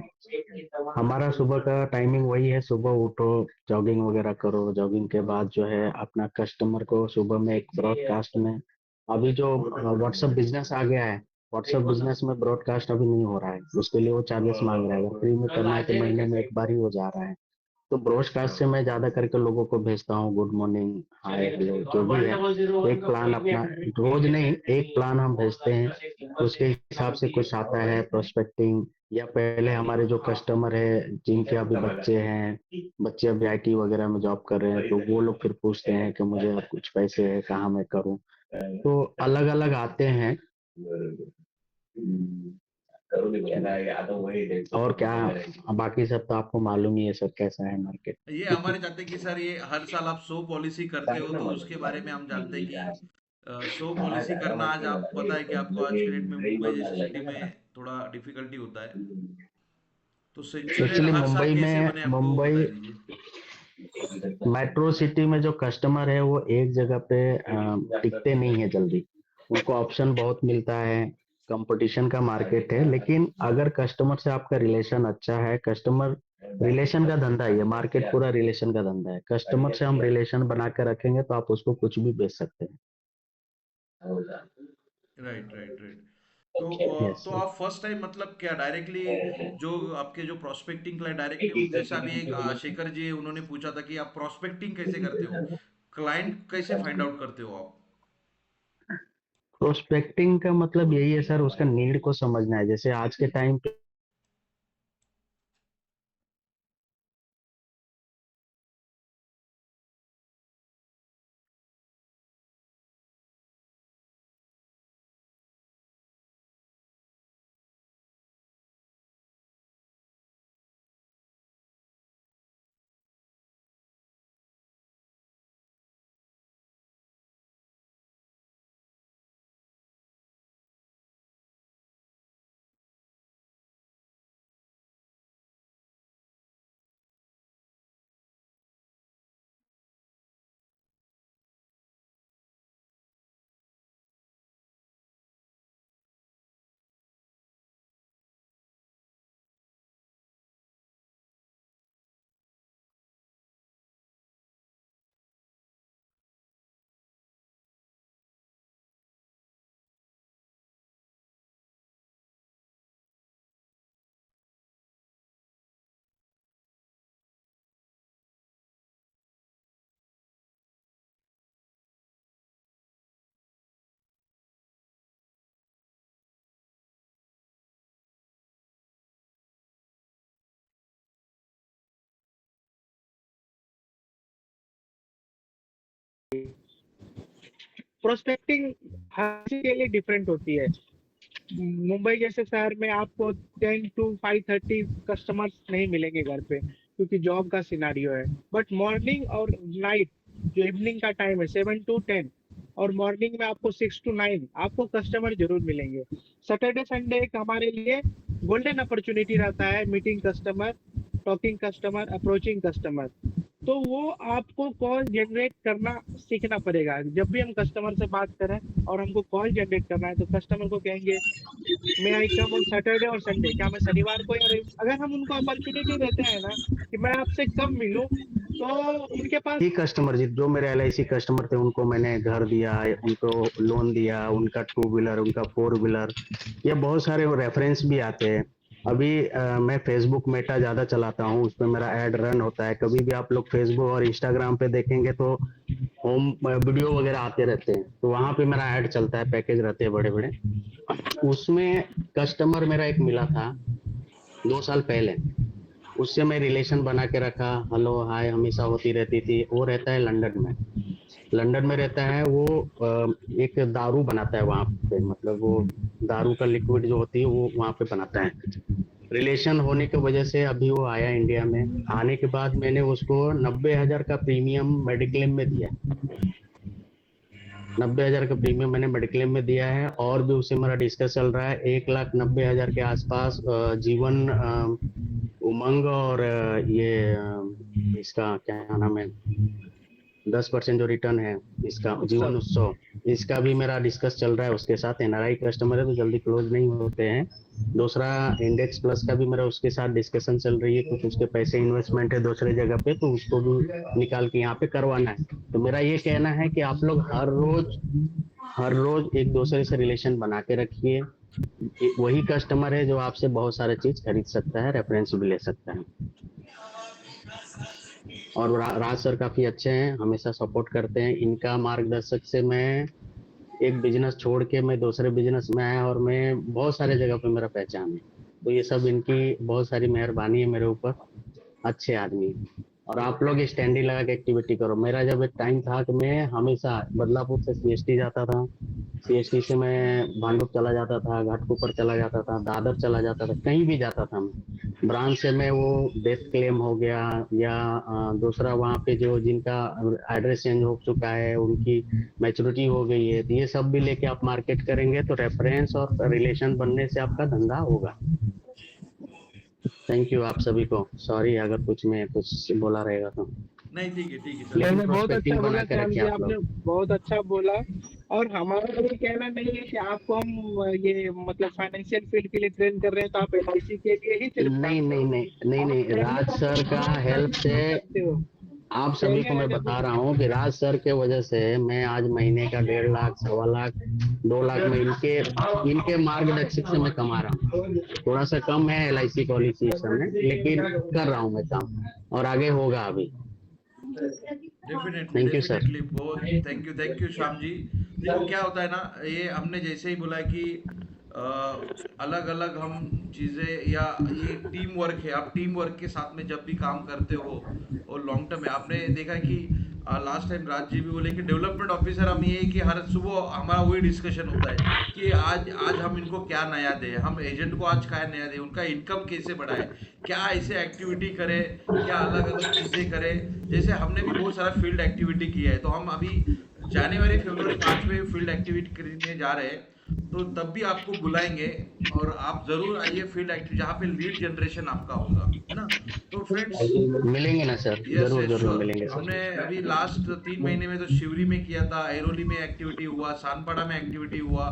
हमारा सुबह का टाइमिंग वही है, सुबह उठो, जॉगिंग वगैरह करो, जॉगिंग के बाद जो है अपना कस्टमर को सुबह में एक ब्रॉडकास्ट में, अभी जो व्हाट्सएप बिजनेस आ गया है, व्हाट्सएप बिजनेस में ब्रॉडकास्ट अभी नहीं हो रहा है, उसके लिए वो चार्जेस मांग रहा है। अगर फ्री में करना है तो महीने में एक बार ही हो जा रहा है। तो ब्रॉडकास्ट से मैं ज्यादा करके लोगों को भेजता हूँ, गुड मॉर्निंग, हाय हेलो, जो भी है। एक प्लान अपना, रोज नहीं, एक प्लान हम भेजते हैं, उसके हिसाब से कुछ आता है प्रोस्पेक्टिंग। या पहले हमारे जो कस्टमर है जिनके अभी बच्चे हैं, बच्चे अभी आईटी वगैरह में जॉब कर रहे हैं, तो वो लोग फिर पूछते हैं कि मुझे अब कुछ पैसे है, कहाँ मैं करूँ। तो अलग अलग आते हैं। और क्या, बाकी सब तो आपको मालूम ही है सर, कैसा है मार्केट। ये हमारे चाहते हैं कि सर, ये हर साल आप सो पॉलिसी करते हो, तो उसके बारे में हम जानते हैं कि सो पॉलिसी करना, आज आप पता है कि आपको आज के डेट में मुंबई जैसी सिटी में थोड़ा डिफिकल्टी होता है, तो सेंचुरियन एक्चुअली हर साल कैसे बने आपको मुंबई बता दीजिए। मेट्रो सिटी में जो कस्टमर है वो एक जगह पे टिकते नहीं है जल्दी, उनको ऑप्शन बहुत मिलता है। कंपटीशन का मार्केट है, लेकिन अगर कस्टमर से आपका रिलेशन अच्छा है, कस्टमर रिलेशन का धंधा है, ये मार्केट पूरा रिलेशन का धंधा है। कस्टमर से हम रिलेशन बना के रखेंगे तो आप उसको कुछ भी बेच सकते राइट राइट राइट। हैं। यस तो सर। आप फर्स्ट टाइम, मतलब क्या डायरेक्टली, जो आपके जो प्रोस्पेक्टिंग क्लाइंट डायरेक्टली, जैसा अभी एक शेखर जी उन्होंने पूछा था कि आप प्रोस्पेक्टिंग कैसे करते हो, क्लाइंट कैसे फाइंड आउट करते हो आप। प्रोस्पेक्टिंग का मतलब यही है सर, उसका नीड को समझना है। जैसे आज के टाइम प्रोस्पेक्टिंग हर किसी के लिए डिफरेंट होती है। मुंबई जैसे शहर में आपको 10 to 5:30 कस्टमर्स नहीं मिलेंगे घर पे, क्योंकि जॉब का सिनारियो है। बट मॉर्निंग और नाइट जो इवनिंग का टाइम है 7 to 10, और मॉर्निंग में आपको 6 to 9 आपको कस्टमर जरूर मिलेंगे। सैटरडे संडे एक हमारे लिए गोल्डन अपॉर्चुनिटी रहता है, meeting customer, talking customer, approaching customer. तो वो आपको कॉल जनरेट करना सीखना पड़ेगा। जब भी हम कस्टमर से बात करें और हमको कॉल जनरेट करना है, तो कस्टमर को कहेंगे मे आई कम ऑन सैटरडे और संडे, क्या मैं शनिवार को या अगर हम उनको अपॉर्चुनिटी देते हैं ना कि मैं आपसे कब मिलूं, तो उनके पास ही कस्टमर जो मेरे LIC कस्टमर थे उनको मैंने घर दिया, उनको लोन दिया, उनका 2 व्हीलर, उनका 4 व्हीलर, ये बहुत सारे रेफरेंस भी आते हैं। अभी मैं फेसबुक मेटा ज़्यादा चलाता हूँ, उसमें मेरा ऐड रन होता है। कभी भी आप लोग फेसबुक और इंस्टाग्राम पे देखेंगे तो होम वीडियो वगैरह आते रहते हैं, तो वहाँ पे मेरा ऐड चलता है, पैकेज रहते हैं बड़े बड़े। उसमें कस्टमर मेरा एक मिला था 2 साल पहले, उससे मैं रिलेशन बना के रखा, हेलो हाय हमेशा होती रहती थी। वो रहता है लंदन में, लंदन में रहता है वो। एक दारू बनाता है वहाँ पे, मतलब वो दारू का लिक्विड जो होती है वो वहाँ पे बनाता है। रिलेशन होने की वजह से अभी वो आया इंडिया में। आने के बाद मैंने उसको 90,000 का प्रीमियम मेडिक्लेम में दिया। 90,000 का प्रीमियम मैंने मेडिक्लेम में दिया है, और भी उससे मेरा डिस्कस चल रहा है। 1,90,000 के आसपास जीवन उमंग और इसका क्या नाम है, 10% जो रिटर्न है इसका, जीवन उत्सव, इसका भी मेरा डिस्कस चल रहा है उसके साथ। NRI कस्टमर है तो जल्दी क्लोज नहीं होते हैं। दूसरा इंडेक्स प्लस का भी मेरा उसके साथ डिस्कशन चल रही है, कुछ उसके पैसे इन्वेस्टमेंट है दूसरे जगह पे, तो उसको भी निकाल के यहाँ पे करवाना है। तो मेरा ये कहना है कि आप लोग हर रोज एक दूसरे से रिलेशन बना के रखिए। वही कस्टमर है जो आपसे बहुत सारे चीज खरीद सकता है, रेफरेंस भी ले सकता है। और राज सर काफी अच्छे हैं, हमेशा सपोर्ट करते हैं। इनका मार्गदर्शक से मैं एक बिजनेस छोड़ के मैं दूसरे बिजनेस में आया, और मैं बहुत सारे जगह पे मेरा पहचान है। तो ये सब इनकी बहुत सारी मेहरबानी है मेरे ऊपर। अच्छे आदमी हैं। और आप लोग स्टैंडी लगा के एक्टिविटी करो। मेरा जब एक टाइम था कि मैं हमेशा बदलापुर से CST जाता था, CST से मैं भांडुप चला जाता था, घाटकोपर चला जाता था, दादर चला जाता था, कहीं भी जाता था मैं। ब्रांच से मैं वो डेथ क्लेम हो गया या दूसरा वहाँ पे जो जिनका एड्रेस चेंज हो चुका है उनकी मैच्योरिटी हो गई है, तो ये सब भी लेके आप मार्केट करेंगे तो रेफरेंस और रिलेशन बनने से आपका धंधा होगा। थैंक यू आप सभी को। सॉरी अगर कुछ बोला रहेगा तो। नहीं ठीक है सर। लेकिन मैंने बहुत अच्छा प्रोस्पेक्टिंग बोला बना के श्याम रखिए जी, आप आपने लोग। बहुत अच्छा बोला। और हमारा ये कहना नहीं है कि आपको हम ये मतलब फाइनेंशियल फील्ड के लिए ट्रेन कर रहे हैं तो आप LIC के लिए ही सिर्फ नहीं काम नहीं करो। नहीं नहीं नहीं, आप राज सर का हेल्प से सकते हो। आप सभी को मैं बता रहा हूँ कि राज सर के वजह से मैं आज महीने का 1.5 लाख, 1.25 लाख, 2 लाख में इनके मार्गदर्शक से मैं कमा रहा हूँ। थोड़ा सा कम है LIC पॉलिसी इस समय, लेकिन कर रहा हूँ मैं काम, और आगे होगा अभी। Definitely thank you sir. Definitely बहुत थैंक यू श्याम जी। देखो क्या होता है ना, ये हमने जैसे ही बोला है कि अलग अलग हम चीज़ें या ये टीम वर्क है। आप टीम वर्क के साथ में जब भी काम करते हो और लॉन्ग टर्म में आपने देखा है कि लास्ट टाइम राज जी भी बोले कि डेवलपमेंट ऑफिसर हम ये है कि हर सुबह हमारा वही डिस्कशन होता है कि आज आज हम इनको क्या नया दें, हम एजेंट को आज क्या नया दें, उनका इनकम कैसे बढ़ाए, क्या ऐसे एक्टिविटी करें, क्या अलग अलग चीज़ें करें। जैसे हमने भी बहुत सारा फील्ड एक्टिविटी किया है, तो हम अभी जनवरी फरवरी मार्च में फील्ड एक्टिविटी करने जा रहे हैं, तो तब भी आपको बुलाएंगे और आप ज़रूर आइए फील्ड एक्टिविटी जहाँ पे लीड जनरेशन आपका होगा, है ना। तो फ्रेंड्स, मिलेंगे ना सर, यस जरूर यस जरूर श्योर। मिलेंगे हमने सर। अभी लास्ट 3 महीने में तो शिवरी में किया था, ऐरोली में एक्टिविटी हुआ, सानपाड़ा में एक्टिविटी हुआ,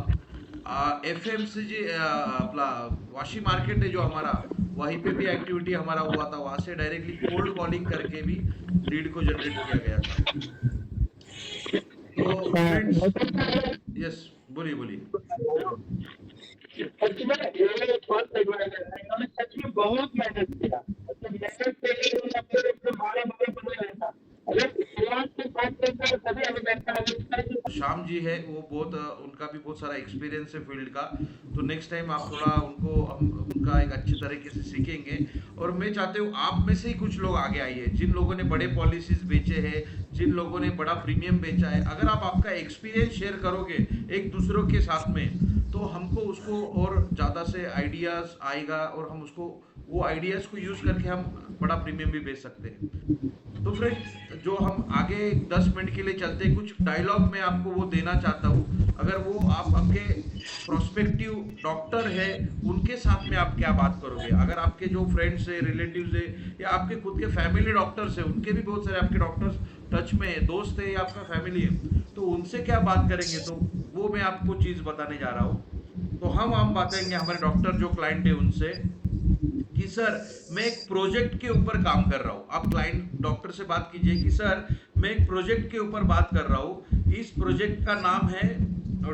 FMCG अपना वाशी मार्केट है जो हमारा, वहीं पे भी एक्टिविटी हमारा हुआ था। वहाँ से डायरेक्टली कोल्ड कॉलिंग करके भी लीड को जनरेट किया गया था। तो फ्रेंड्स, यस बोलिए बोलिए। सच में ये फर्स्ट एडवाइजर है, इन्होंने सच में बहुत मेहनत किया। मतलब मेहनत से ही इन्होंने अपने 12-12 बना रहा था। अगर शुरुआत से बात करता है तभी हमें लगता है श्याम जी है वो बहुत उनका भी बहुत सारा एक्सपीरियंस है फील्ड का। तो नेक्स्ट टाइम आप थोड़ा उनको हम उनका एक अच्छी तरीके से सीखेंगे। और मैं चाहते हूँ आप में से ही कुछ लोग आगे आइए जिन लोगों ने बड़े पॉलिसीज बेचे हैं, जिन लोगों ने बड़ा प्रीमियम बेचा है। अगर आप आपका एक्सपीरियंस शेयर करोगे एक दूसरों के साथ में, तो हमको उसको और ज़्यादा से आइडियाज़ आएगा और हम उसको वो आइडियाज़ को यूज़ करके हम बड़ा प्रीमियम भी बेच सकते हैं। तो फ्रेंड जो हम आगे 10 मिनट के लिए चलते हैं, कुछ डायलॉग मैं आपको वो देना चाहता हूँ। अगर वो आप आपके प्रोस्पेक्टिव डॉक्टर है उनके साथ में आप क्या बात करोगे, अगर आपके जो फ्रेंड्स है, रिलेटिव्स है, या आपके खुद के फैमिली डॉक्टर्स है, उनके भी बहुत सारे आपके डॉक्टर्स टच में है, दोस्त है या आपका फैमिली है, तो उनसे क्या बात करेंगे। तो वो मैं आपको चीज़ बताने जा रहा हूँ। तो हम बताएंगे हमारे डॉक्टर जो क्लाइंट है उनसे कि सर मैं एक प्रोजेक्ट के ऊपर काम कर रहा हूँ। आप क्लाइंट डॉक्टर से बात कीजिए कि सर मैं एक प्रोजेक्ट के ऊपर बात कर रहा हूँ, इस प्रोजेक्ट का नाम है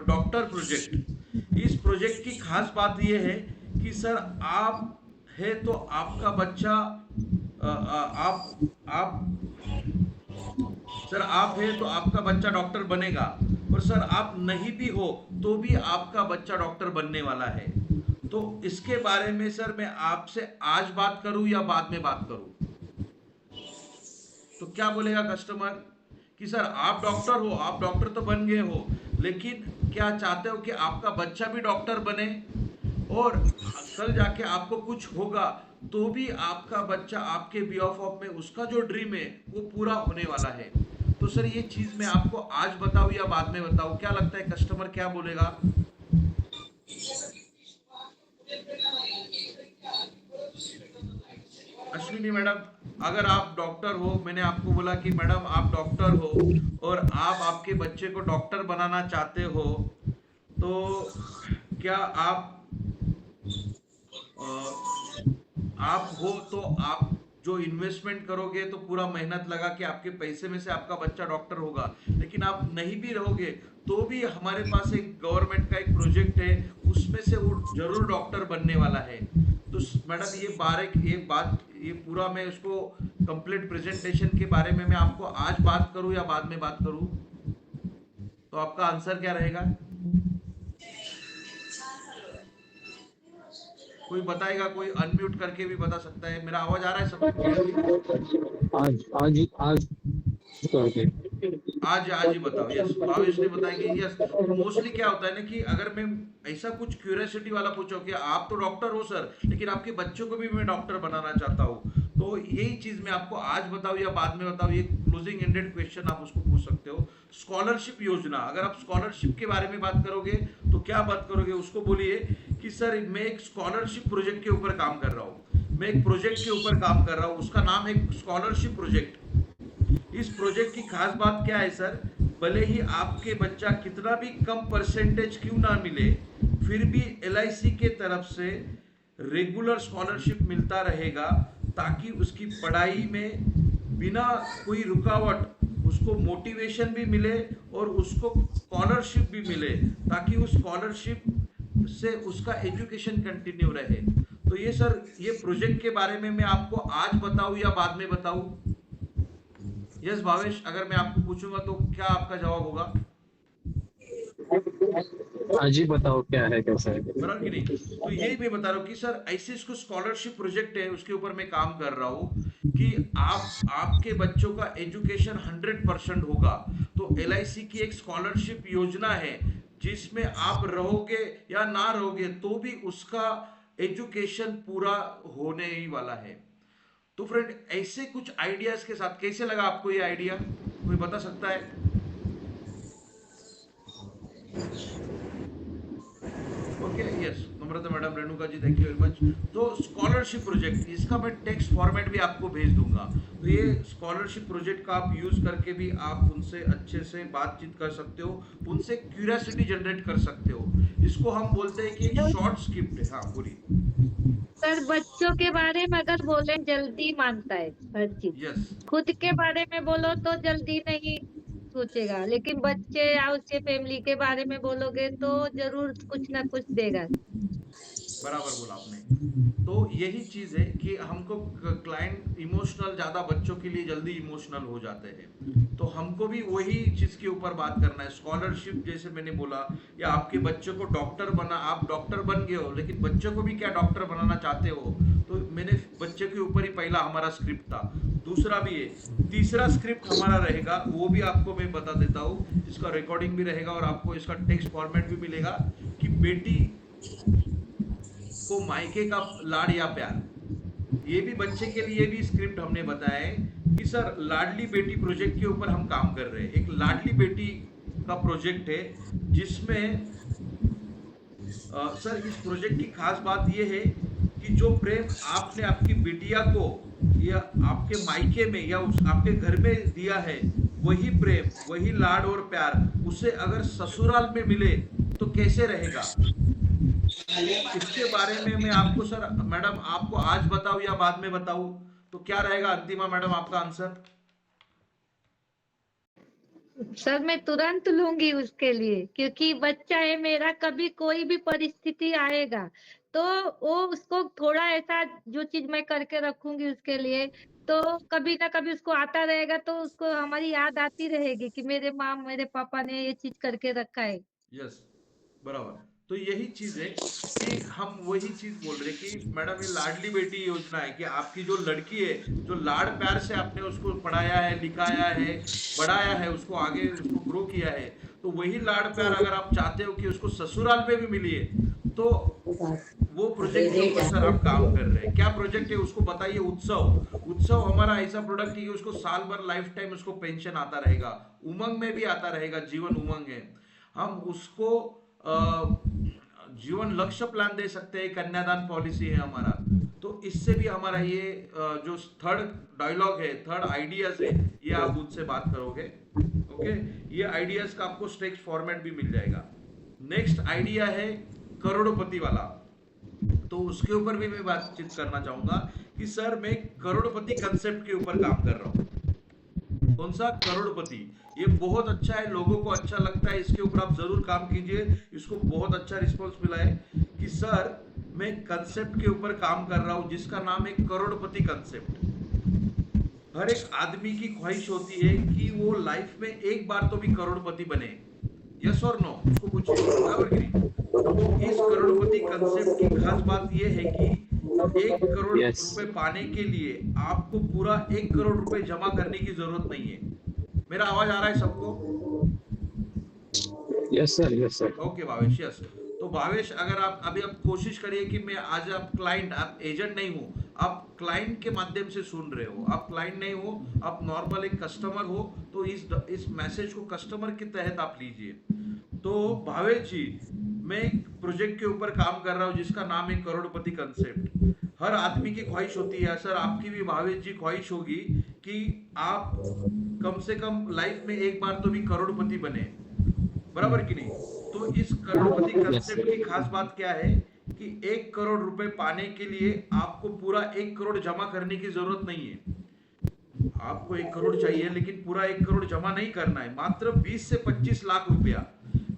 डॉक्टर प्रोजेक्ट। इस प्रोजेक्ट की खास बात यह है कि सर आप है तो आपका बच्चा आप सर आप है तो आपका बच्चा डॉक्टर बनेगा, और सर आप नहीं भी हो तो भी आपका बच्चा डॉक्टर बनने वाला है। तो इसके बारे में सर मैं आपसे आज बात करूं या बाद में बात करूं। तो क्या बोलेगा कस्टमर कि सर आप डॉक्टर हो, आप डॉक्टर तो बन गए हो, लेकिन क्या चाहते हो कि आपका बच्चा भी डॉक्टर बने, और कल जाके आपको कुछ होगा तो भी आपका बच्चा आपके बिहाफ ऑफ में उसका जो ड्रीम है वो पूरा होने वाला है। तो सर ये चीज मैं आपको आज बताऊं या बाद में बताऊं, क्या लगता है कस्टमर क्या बोलेगा। अश्विनी मैडम, अगर आप डॉक्टर हो, मैंने आपको बोला कि मैडम आप डॉक्टर हो और आप आपके बच्चे को डॉक्टर बनाना चाहते हो, तो क्या आप हो तो आप जो इन्वेस्टमेंट करोगे तो पूरा मेहनत लगा के आपके पैसे में से आपका बच्चा डॉक्टर होगा। लेकिन आप नहीं भी रहोगे तो भी हमारे पास एक गवर्नमेंट का एक प्रोजेक्ट है, उसमें से वो जरूर डॉक्टर बनने वाला है। तो मैडम ये बात ये पूरा मैं उसको कंप्लीट प्रेजेंटेशन के बारे में मैं आपको आज बात करूं या बाद में बात करूं, तो आपका आंसर क्या रहेगा। कोई बताएगा, कोई अनम्यूट करके भी बता सकता है। मेरा आवाज आ रहा है सबको क्लियरली। आज करके आज ही बताओ। यस, भावेश ने बताया कि यस। तो मोस्टली क्या होता है ना कि अगर मैं ऐसा कुछ क्यूरियोसिटी वाला पूछो कि आप तो डॉक्टर हो सर, लेकिन आपके बच्चों को भी मैं डॉक्टर बनाना चाहता हूँ, तो यही चीज मैं आपको आज बताऊँ या बाद में बताऊँ, ये क्लोजिंग एंडेड क्वेश्चन आप उसको पूछ सकते हो। स्कॉलरशिप योजना, अगर आप स्कॉलरशिप के बारे में बात करोगे तो क्या बात करोगे, उसको बोलिए कि सर मैं एक स्कॉलरशिप प्रोजेक्ट के ऊपर काम कर रहा हूँ, मैं एक प्रोजेक्ट के ऊपर काम कर रहा हूँ, उसका नाम है स्कॉलरशिप प्रोजेक्ट। इस प्रोजेक्ट की खास बात क्या है सर, भले ही आपके बच्चा कितना भी कम परसेंटेज क्यों ना मिले, फिर भी LIC के तरफ से रेगुलर स्कॉलरशिप मिलता रहेगा, ताकि उसकी पढ़ाई में बिना कोई रुकावट उसको मोटिवेशन भी मिले और उसको स्कॉलरशिप भी मिले, ताकि उस स्कॉलरशिप से उसका एजुकेशन कंटिन्यू रहे। तो ये सर ये प्रोजेक्ट के बारे में मैं आपको आज बताऊं या बाद में बताऊं। यस भावेश, अगर मैं आपको पूछूंगा तो क्या आपका जवाब होगा। आज ही बताओ क्या है कैसा है। बराबर कि नहीं। तो यही मैं बता रहा हूँ कि सर ऐसे इसको स्कॉलरशिप प्रोजेक्ट है, उसके ऊपर मैं काम कर रहा हूँ कि आप आपके बच्चों का एजुकेशन 100% होगा। तो LIC की एक स्कॉलरशिप योजना है जिसमें आप रहोगे या ना रहोगे तो भी उसका एजुकेशन पूरा होने ही वाला है। तो फ्रेंड ऐसे कुछ आइडियाज के साथ कैसे लगा आपको ये आइडिया, कोई बता सकता है। Okay yes, Namrata madam, Renuka ji, thank you very much. तो स्कॉलरशिप प्रोजेक्ट, इसका मैं टेक्स्ट फॉर्मेट भी आपको भेज दूंगा। तो ये स्कॉलरशिप प्रोजेक्ट का आप यूज करके भी आप उनसे अच्छे से बातचीत कर सकते हो, उनसे क्यूरियोसिटी जनरेट कर सकते हो। इसको हम बोलते हैं कि एक शॉर्ट स्क्रिप्ट है। हाँ पूरी। सर बच्चों के बारे में अगर बोले जल्दी मानता है हर चीज, यस खुद के बारे में बोलो तो जल्दी नहीं सोचेगा, लेकिन बच्चे या उसके फैमिली के बारे में बोलोगे तो जरूर कुछ ना कुछ देगा। बराबर बोला आपने। तो यही चीज है कि हमको क्लाइंट इमोशनल ज्यादा बच्चों के लिए जल्दी इमोशनल हो जाते हैं, तो हमको भी वही चीज के ऊपर बात करना है। स्कॉलरशिप जैसे मैंने बोला, या आपके बच्चों को डॉक्टर बना, आप डॉक्टर बन गए हो लेकिन बच्चों को भी क्या डॉक्टर बनाना चाहते हो, तो मैंने बच्चे के ऊपर ही पहला हमारा स्क्रिप्ट था, दूसरा भी है, तीसरा स्क्रिप्ट हमारा रहेगा, वो भी आपको मैं बता देता हूँ, इसका रिकॉर्डिंग भी रहेगा और आपको इसका टेक्स्ट फॉर्मेट भी मिलेगा, कि बेटी को मायके का लाड़ या प्यार। ये भी बच्चे के लिए भी स्क्रिप्ट हमने बताया है कि सर लाडली बेटी प्रोजेक्ट के ऊपर हम काम कर रहे हैं। एक लाडली बेटी का प्रोजेक्ट है जिसमें सर इस प्रोजेक्ट की खास बात यह है कि जो प्रेम आपने आपकी बिटिया को या आपके मायके में या उस आपके घर में दिया है, वही प्रेम, वही लाड और प्यार उसे अगर ससुराल में मिले तो कैसे रहेगा। इसके बारे में मैं आपको सर, मैडम आपको आज बताऊं या बाद में बताऊं, तो क्या रहेगा अंतिमा मैडम आपका आंसर। सर मैं तुरंत लूंगी उसके लिए, क्योंकि बच्चा है मेरा, कभी कोई भी परिस्थिति आएगा तो वो उसको थोड़ा ऐसा जो चीज मैं करके रखूंगी उसके लिए, तो कभी ना कभी उसको आता रहेगा, तो उसको हमारी याद आती रहेगी कि मेरे माँ मेरे पापा ने ये चीज करके रखा है। यस, बराबर। तो यही चीज है कि हम वही चीज बोल रहे कि मैडम ये लाडली बेटी योजना है कि आपकी जो लड़की है, जो लाड़ प्यार से आपने उसको पढ़ाया है, लिखाया है, बढ़ाया है, उसको आगे उसको ग्रो किया है, तो वही लाड़ प्यार अगर आप चाहते हो कि उसको ससुराल में भी मिलिए, तो वो प्रोजेक्ट के ऊपर सर हम काम कर रहे हैं। क्या प्रोजेक्ट है उसको बताइए। उत्सव। उत्सव हमारा ऐसा प्रोडक्ट है कि उसको साल भर लाइफ टाइम उसको पेंशन आता रहेगा, उमंग में भी आता रहेगा, जीवन उमंग है। हम उसको जीवन लक्ष्य प्लान दे सकते हैं, कन्यादान पॉलिसी है हमारा। तो इससे भी हमारा ये जो थर्ड डायलॉग है, थर्ड आइडियाज है, ये आप उनसे बात करोगे। ओके, ये आइडियाज का आपको टेक्स्ट फॉर्मेट भी मिल जाएगा। नेक्स्ट आइडिया है करोड़पति वाला, तो उसके ऊपर भी मैं बातचीत करना चाहूंगा कि सर मैं करोड़पति कंसेप्ट के ऊपर काम कर रहा हूँ। कौन सा? करोड़पति। ये बहुत अच्छा है, लोगों को अच्छा लगता है, इसके ऊपर आप जरूर काम कीजिए। इसको बहुत अच्छा रिस्पॉन्स मिला है कि सर मैं कंसेप्ट के ऊपर काम कर रहा हूं जिसका नाम है करोड़पति कंसेप्ट। हर एक आदमी की ख्वाहिश होती है कि वो लाइफ में एक बार तो भी करोड़पति बने। यस और नो, उसको पूछिए, बराबर कि नहीं। तो इस करोड़पति कंसेप्ट की खास बात यह है कि 1 करोड़ रुपए पाने के लिए आपको पूरा 1 करोड़ रुपए जमा करने की जरूरत नहीं है। मेरा आवाज आ रहा है सबको? Yes sir, yes sir. Okay Bhavesh, yes. तो भावेश, अगर आप अभी आप कोशिश करिए कि मैं आज आप क्लाइंट, आप एजेंट नहीं हो, आप क्लाइंट के माध्यम से सुन रहे हो, आप क्लाइंट नहीं हो, आप नॉर्मल एक कस्टमर हो, तो इस मैसेज को कस्टमर के तहत आप लीजिए। तो भावेश जी, मैं एक प्रोजेक्ट के ऊपर काम कर रहा हूँ जिसका नाम है करोड़पति कंसेप्ट। हर आदमी की ख्वाहिश होती है सर, आपकी भी भावेश जी ख्वाहिश होगी कि आप कम से कम लाइफ में एक बार तो भी करोड़पति बने, बराबर कि नहीं। तो इस करोड़पति कंसेप्ट की खास बात क्या है कि 1 करोड़ रुपए पाने के लिए आपको पूरा 1 करोड़ जमा करने की जरूरत नहीं है। आपको 1 करोड़ चाहिए लेकिन पूरा 1 करोड़ जमा नहीं करना है, मात्र 20 से 25 लाख रुपया,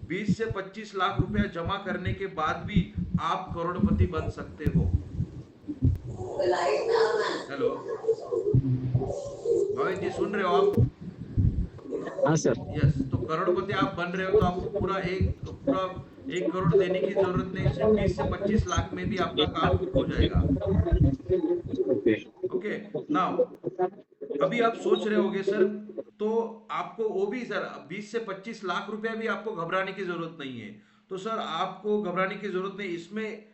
20 से 25 लाख रुपया जमा करने के बाद भी आप करोड़पति बन सकते हो। हेलो भाई जी, सुन रहे हो आप? हाँ सर। यस, तो करोड़पति आप बन रहे हो तो आपको पूरा 1 करोड़ देने की जरूरत नहीं, सिर्फ 20 से 25 लाख में भी आपका काम हो जाएगा। ओके, नाउ अभी आप सोच रहे होगे सर, तो आपको वो भी सर 20 से 25 लाख रुपया भी आपको घबराने की जरूरत नहीं है। तो सर आपको घबराने की जरूरत नहीं, इसमें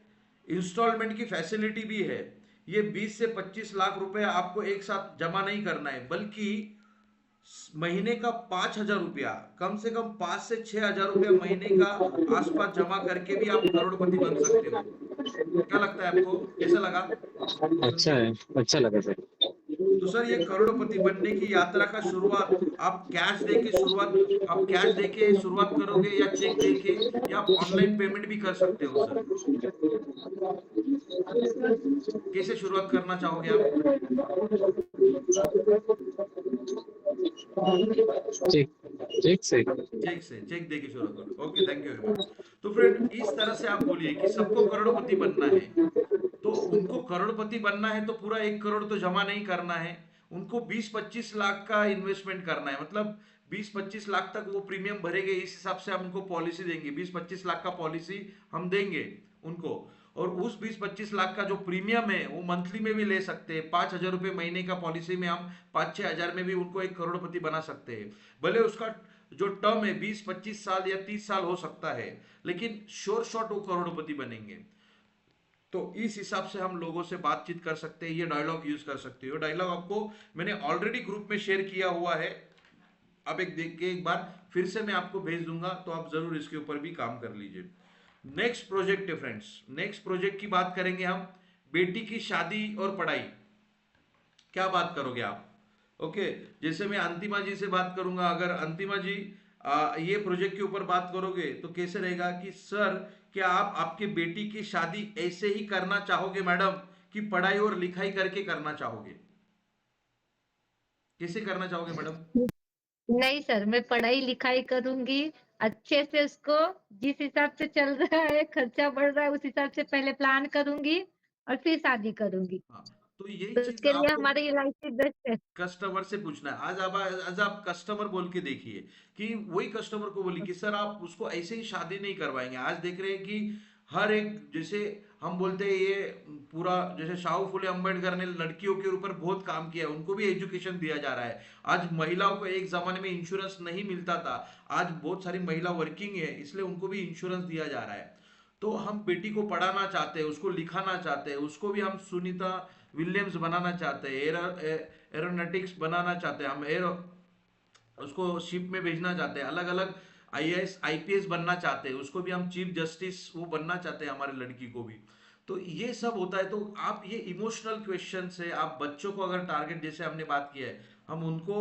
इंस्टॉलमेंट की फैसिलिटी भी है। ये 20 से 25 लाख रुपया आपको एक साथ जमा नहीं करना है, बल्कि महीने का 5,000 रुपया, कम से कम 5 से 6,000 रुपया महीने का आसपास जमा करके भी आप करोड़पति बन सकते हो। क्या लगता है आपको, कैसा लगा? अच्छा है, अच्छा लगा सर। तो सर ये करोड़पति बनने की यात्रा का शुरुआत आप कैश दे के शुरुआत करोगे या चेक दे के, या आप ऑनलाइन पेमेंट भी कर सकते हो सर। कैसे शुरुआत करना चाहोगे आप? ठीक। चेक से चेक दे के शुरू करो। Okay, thank you very much. तो फ्रेंड इस तरह से आप बोलिए कि सबको करोड़पति बनना है, तो उनको करोड़पति बनना है तो पूरा 1 करोड़ तो जमा नहीं करना है, उनको 20-25 लाख का इन्वेस्टमेंट करना है। मतलब 20-25 लाख तक वो प्रीमियम भरेंगे, इस हिसाब से हम उनको पॉलिसी देंगे। 20-25 लाख का पॉलिसी हम देंगे उनको, और उस 20-25 लाख का जो प्रीमियम है वो मंथली में भी ले सकते हैं। 5,000 रुपये महीने का पॉलिसी में हम 5-6 हजार में भी उनको 1 करोड़पति बना सकते हैं। भले उसका जो टर्म है 20-25 साल या 30 साल हो सकता है, लेकिन श्योर शॉट वो करोड़पति बनेंगे। तो इस हिसाब से हम लोगों से बातचीत कर सकते हैं, ये डायलॉग यूज कर सकते हो। डायलॉग आपको मैंने ऑलरेडी ग्रुप में शेयर किया हुआ है, अब एक देख के एक बार फिर से मैं आपको भेज दूंगा, तो आप जरूर इसके ऊपर भी काम कर लीजिए। नेक्स्ट प्रोजेक्ट है फ्रेंड्स, नेक्स्ट प्रोजेक्ट की बात करेंगे हम, बेटी की शादी और पढ़ाई। क्या बात करोगे आप? ओके, जैसे मैं अंतिमा जी से बात करूंगा, अगर अंतिमा जी ये प्रोजेक्ट के ऊपर बात करोगे तो कैसे रहेगा कि सर क्या आप आपके बेटी की शादी ऐसे ही करना चाहोगे मैडम, कि पढ़ाई और लिखाई करके करना चाहोगे? कैसे करना चाहोगे मैडम? नहीं सर, मैं पढ़ाई लिखाई करूंगी अच्छे से, उसको जिस हिसाब से चल रहा है, खर्चा बढ़ रहा है, उस हिसाब से पहले प्लान करूंगी और फिर शादी करूंगी। हाँ, तो यही तो चीज उसके लिए आपको हमारी LIC बेस्ट है। कस्टमर से पूछना है। आज आप कस्टमर बोल के देखिए, कि वही कस्टमर को बोलिए कि सर आप उसको ऐसे ही शादी नहीं करवाएंगे। आज देख रहे हैं कि हर एक, जैसे हम बोलते हैं ये पूरा, जैसे शाहू फुले अंबेडकर ने लड़कियों के ऊपर बहुत काम किया है, उनको भी एजुकेशन दिया जा रहा है। आज महिलाओं को एक जमाने में इंश्योरेंस नहीं मिलता था, आज बहुत सारी महिला वर्किंग है, इसलिए उनको भी इंश्योरेंस दिया जा रहा है। तो हम बेटी को पढ़ाना चाहते हैं, उसको लिखाना चाहते हैं, उसको भी हम सुनीता विलियम्स बनाना चाहते हैं, एरोनॉटिक्स बनाना चाहते हैं, हम एरो उसको शिप में भेजना चाहते हैं, अलग अलग IAS IPS बनना चाहते हैं, उसको भी हम चीफ जस्टिस वो बनना चाहते हैं, हमारे लड़की को भी। तो ये सब होता है। तो आप ये इमोशनल क्वेश्चन से आप बच्चों को अगर टारगेट, जैसे हमने बात किया है, हम उनको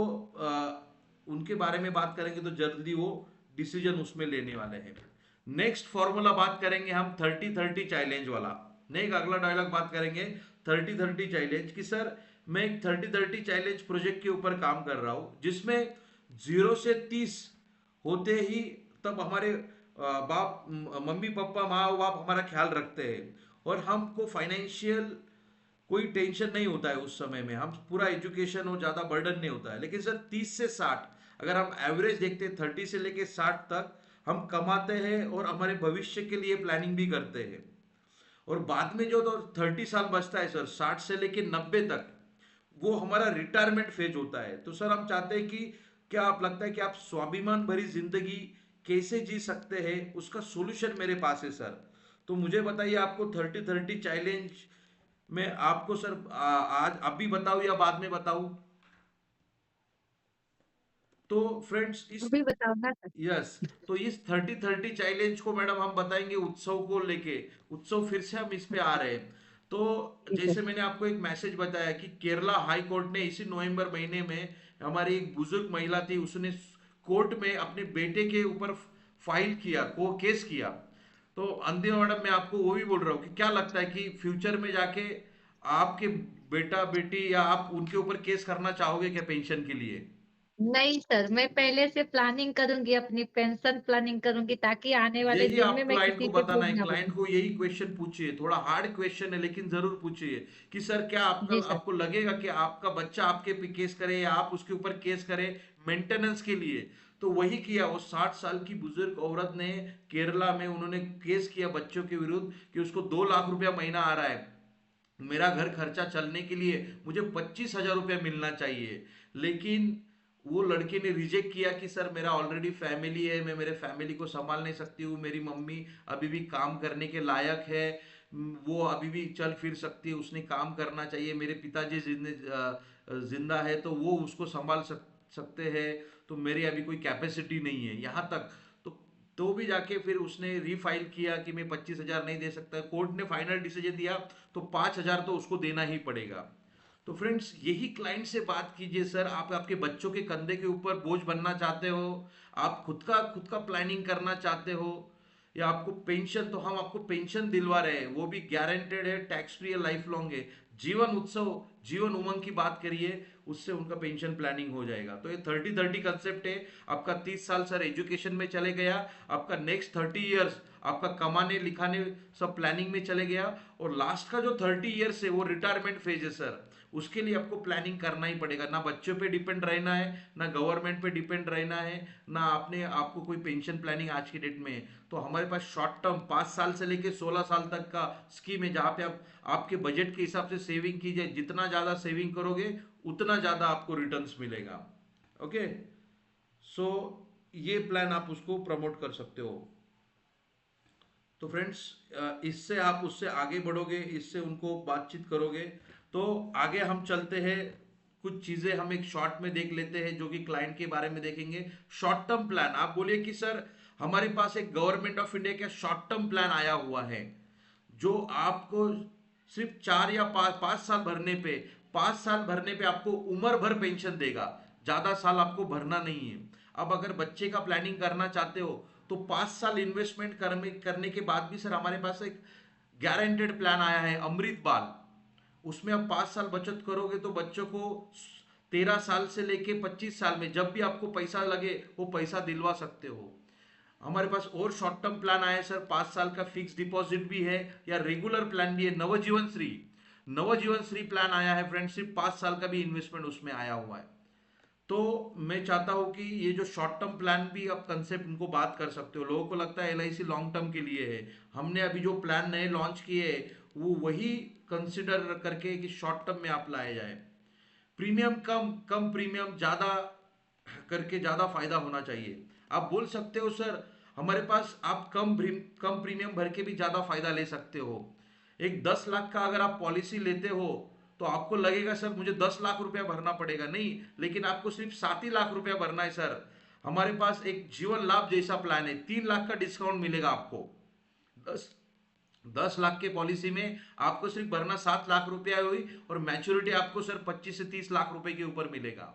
उनके बारे में बात करेंगे तो जल्दी वो डिसीजन उसमें लेने वाले हैं। नेक्स्ट फॉर्मूला बात करेंगे हम 30-30 चैलेंज वाला। नेक्स्ट अगला डायलॉग बात करेंगे 30-30 चैलेंज की। सर मैं एक 30-30 चैलेंज प्रोजेक्ट के ऊपर काम कर रहा हूं, जिसमें 0 से 30 होते ही तब हमारे बाप मम्मी पापा माँ बाप हमारा ख्याल रखते हैं, और हमको फाइनेंशियल कोई टेंशन नहीं होता है उस समय में, हम पूरा एजुकेशन हो, ज्यादा बर्डन नहीं होता है। लेकिन सर 30 से 60 अगर हम एवरेज देखते हैं, 30 से लेके 60 तक हम कमाते हैं और हमारे भविष्य के लिए प्लानिंग भी करते हैं। और बाद में जो तो 30 साल बचता है सर, 60 से लेके 90 तक, वो हमारा रिटायरमेंट फेज होता है। तो सर हम चाहते हैं कि, क्या आप लगता है कि आप स्वाभिमान भरी जिंदगी कैसे जी सकते हैं, उसका सॉल्यूशन मेरे पास है सर। तो मुझे बताइए, आपको 30-30 चैलेंज में आपको सर आज अभी बताऊं या बाद में बताऊं? तो फ्रेंड्स इस, अभी बताओ ना सर। यस, तो इस 30-30 चैलेंज को मैडम हम बताएंगे उत्सव को लेके। उत्सव फिर से हम इस पे आ रहे हैं। तो ठीक है। जैसे मैंने आपको एक मैसेज बताया कि केरला हाई कोर्ट ने इसी नवंबर महीने में, हमारी एक बुजुर्ग महिला थी, उसने कोर्ट में अपने बेटे के ऊपर फाइल किया, को केस किया। तो अंतिम मैडम मैं आपको वो भी बोल रहा हूँ कि क्या लगता है कि फ्यूचर में जाके आपके बेटा बेटी या आप उनके ऊपर केस करना चाहोगे क्या पेंशन के लिए? नहीं सर, मैं पहले से प्लानिंग करूंगी, अपनी पेंशन प्लानिंग करूंगी, ताकि आने वाले यही दिन आप में मैं क्लाइंट को किसी पे बताना बोझ है, ना क्लाइंट बनूं। को यही क्वेश्चन पूछिए। थोड़ा हार्ड क्वेश्चन है लेकिन जरूर पूछिए कि सर क्या आपका जी सर। आपको लगेगा कि आपका बच्चा आपके पे केस करे या आप उसके ऊपर केस करें मेंटेनेंस के लिए? तो वही किया, वो 60 साल की बुजुर्ग औरत ने केरला में उन्होंने केस किया बच्चों के विरुद्ध, कि उसको 2 लाख रुपया महीना आ रहा है, मेरा घर खर्चा चलने के लिए मुझे 25,000 रुपया मिलना चाहिए। लेकिन वो लड़के ने रिजेक्ट किया कि सर मेरा ऑलरेडी फैमिली है, मैं मेरे फैमिली को संभाल नहीं सकती हूँ, मेरी मम्मी अभी भी काम करने के लायक है, वो अभी भी चल फिर सकती है, उसने काम करना चाहिए, मेरे पिताजी जिंदा है तो वो उसको संभाल सकते हैं, तो मेरी अभी कोई कैपेसिटी नहीं है यहाँ तक। तो भी जाके फिर उसने रीफाइल किया कि मैं 25,000 नहीं दे सकता, कोर्ट ने फाइनल डिसीजन दिया तो 5,000 तो उसको देना ही पड़ेगा। तो फ्रेंड्स यही क्लाइंट से बात कीजिए। सर आप आपके बच्चों के कंधे के ऊपर बोझ बनना चाहते हो, आप खुद का प्लानिंग करना चाहते हो, या आपको पेंशन, तो हम आपको पेंशन दिलवा रहे हैं, वो भी गारंटेड है, टैक्स फ्री है, लाइफ लॉन्ग है। जीवन उत्सव, जीवन उमंग की बात करिए, उससे उनका पेंशन प्लानिंग हो जाएगा। तो ये 30-30 कंसेप्ट है। आपका 30 साल सर एजुकेशन में चले गया, आपका नेक्स्ट 30 इयर्स आपका कमाने लिखाने सब प्लानिंग में चले गया, और लास्ट का जो 30 इयर्स है वो रिटायरमेंट फेज है सर। उसके लिए आपको प्लानिंग करना ही पड़ेगा, ना बच्चों पे डिपेंड रहना है, ना गवर्नमेंट पे डिपेंड रहना है, ना आपने आपको कोई पेंशन प्लानिंग आज की डेट में है। तो हमारे पास शॉर्ट टर्म 5 साल से लेके 16 साल तक का स्कीम है, जहाँ पे आप आपके बजट के हिसाब से सेविंग कीजिए। जितना ज़्यादा सेविंग करोगे उतना ज़्यादा आपको रिटर्न्स मिलेगा। ओके, सो ये प्लान आप उसको प्रमोट कर सकते हो। तो फ्रेंड्स, इससे आप उससे आगे बढ़ोगे, इससे उनको बातचीत करोगे। तो आगे हम चलते हैं, कुछ चीज़ें हम एक शॉर्ट में देख लेते हैं जो कि क्लाइंट के बारे में देखेंगे। शॉर्ट टर्म प्लान, आप बोलिए कि सर हमारे पास एक गवर्नमेंट ऑफ इंडिया का शॉर्ट टर्म प्लान आया हुआ है, जो आपको सिर्फ 4 या 5 साल भरने पे, 5 साल भरने पे आपको उम्र भर पेंशन देगा, ज़्यादा साल आपको भरना नहीं है। अब अगर बच्चे का प्लानिंग करना चाहते हो तो 5 साल इन्वेस्टमेंट करने के बाद भी सर हमारे पास एक गारंटेड प्लान आया है, अमृत बाल। उसमें आप 5 साल बचत करोगे तो बच्चों को 13 साल से लेके 25 साल में जब भी आपको पैसा लगे वो पैसा दिलवा सकते हो। हमारे पास और शॉर्ट टर्म प्लान आया है सर, 5 साल का फिक्स डिपॉजिट भी है या रेगुलर प्लान भी है। नवजीवन श्री, नवजीवन श्री प्लान आया है फ्रेंड्स, सिर्फ 5 साल का भी इन्वेस्टमेंट उसमें आया हुआ है। तो मैं चाहता हूं कि ये जो शॉर्ट टर्म प्लान भी आप कंसेप्ट उनको बात कर सकते हो। लोगों को लगता है LIC लॉन्ग टर्म के लिए है, हमने अभी जो प्लान नए लॉन्च किए वो वही कंसिडर करके कि शॉर्ट टर्म में आप लाए जाए। प्रीमियम कम, कम प्रीमियम ज़्यादा करके ज़्यादा फायदा होना चाहिए। आप बोल सकते हो सर हमारे पास आप कम प्रीमियम भर के भी ज़्यादा फायदा ले सकते हो। एक 10 लाख का अगर आप पॉलिसी लेते हो तो आपको लगेगा सर मुझे 10 लाख रुपया भरना पड़ेगा, नहीं, लेकिन आपको सिर्फ 7 ही लाख रुपया भरना है सर। हमारे पास एक जीवन लाभ जैसा प्लान है, 3 लाख का डिस्काउंट मिलेगा आपको। 10 लाख के पॉलिसी में आपको सिर्फ भरना 7 लाख रुपया हुई, और मैच्योरिटी आपको सर 25 से 30 लाख रुपए के ऊपर मिलेगा।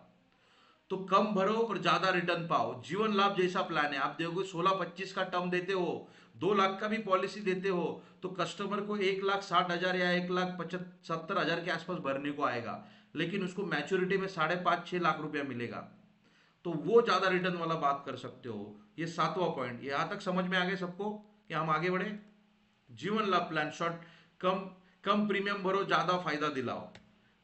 तो कम भरो और ज्यादा रिटर्न पाओ। जीवन लाभ जैसा प्लान है, आप देखोगे 16-25 का टर्म देते हो, 2 लाख का भी पॉलिसी देते हो, तो कस्टमर को 1,60,000 या 1,70,000 के आसपास भरने को आएगा, लेकिन उसको मैच्योरिटी में 5.5-6 लाख रुपया मिलेगा। तो वो ज्यादा रिटर्न वाला बात कर सकते हो। ये 7वां पॉइंट, यहां तक समझ में आ गए सबको कि हम आगे बढ़े। जीवन लाभ प्लान शॉर्ट, कम कम प्रीमियम भरो, ज्यादा फायदा दिलाओ।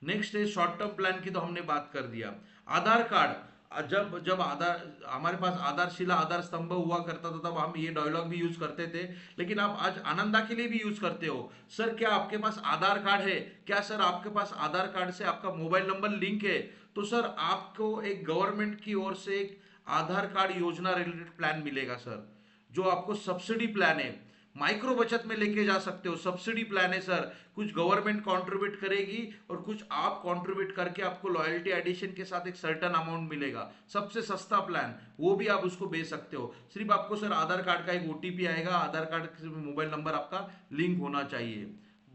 नेक्स्ट है शॉर्ट टर्म प्लान की, तो हमने बात कर दिया। आधार कार्ड, जब जब आधार हमारे पास आधारशिला आधार स्तंभ हुआ करता था तब हम ये डायलॉग भी यूज करते थे, लेकिन आप आज आनंदा के लिए भी यूज करते हो। सर क्या आपके पास आधार कार्ड है? क्या सर आपके पास आधार कार्ड से आपका मोबाइल नंबर लिंक है? तो सर आपको एक गवर्नमेंट की ओर से एक आधार कार्ड योजना रिलेटेड प्लान मिलेगा सर, जो आपको सब्सिडी प्लान है, माइक्रो बचत में लेके जा सकते हो। सब्सिडी प्लान है सर, कुछ गवर्नमेंट कंट्रीब्यूट करेगी और कुछ आप कंट्रीब्यूट करके आपको लॉयल्टी एडिशन के साथ एक सर्टेन अमाउंट मिलेगा। सबसे सस्ता प्लान, वो भी आप उसको बेच सकते हो। सिर्फ आपको सर आधार कार्ड का एक OTP आएगा, आधार कार्ड से मोबाइल नंबर आपका लिंक होना चाहिए,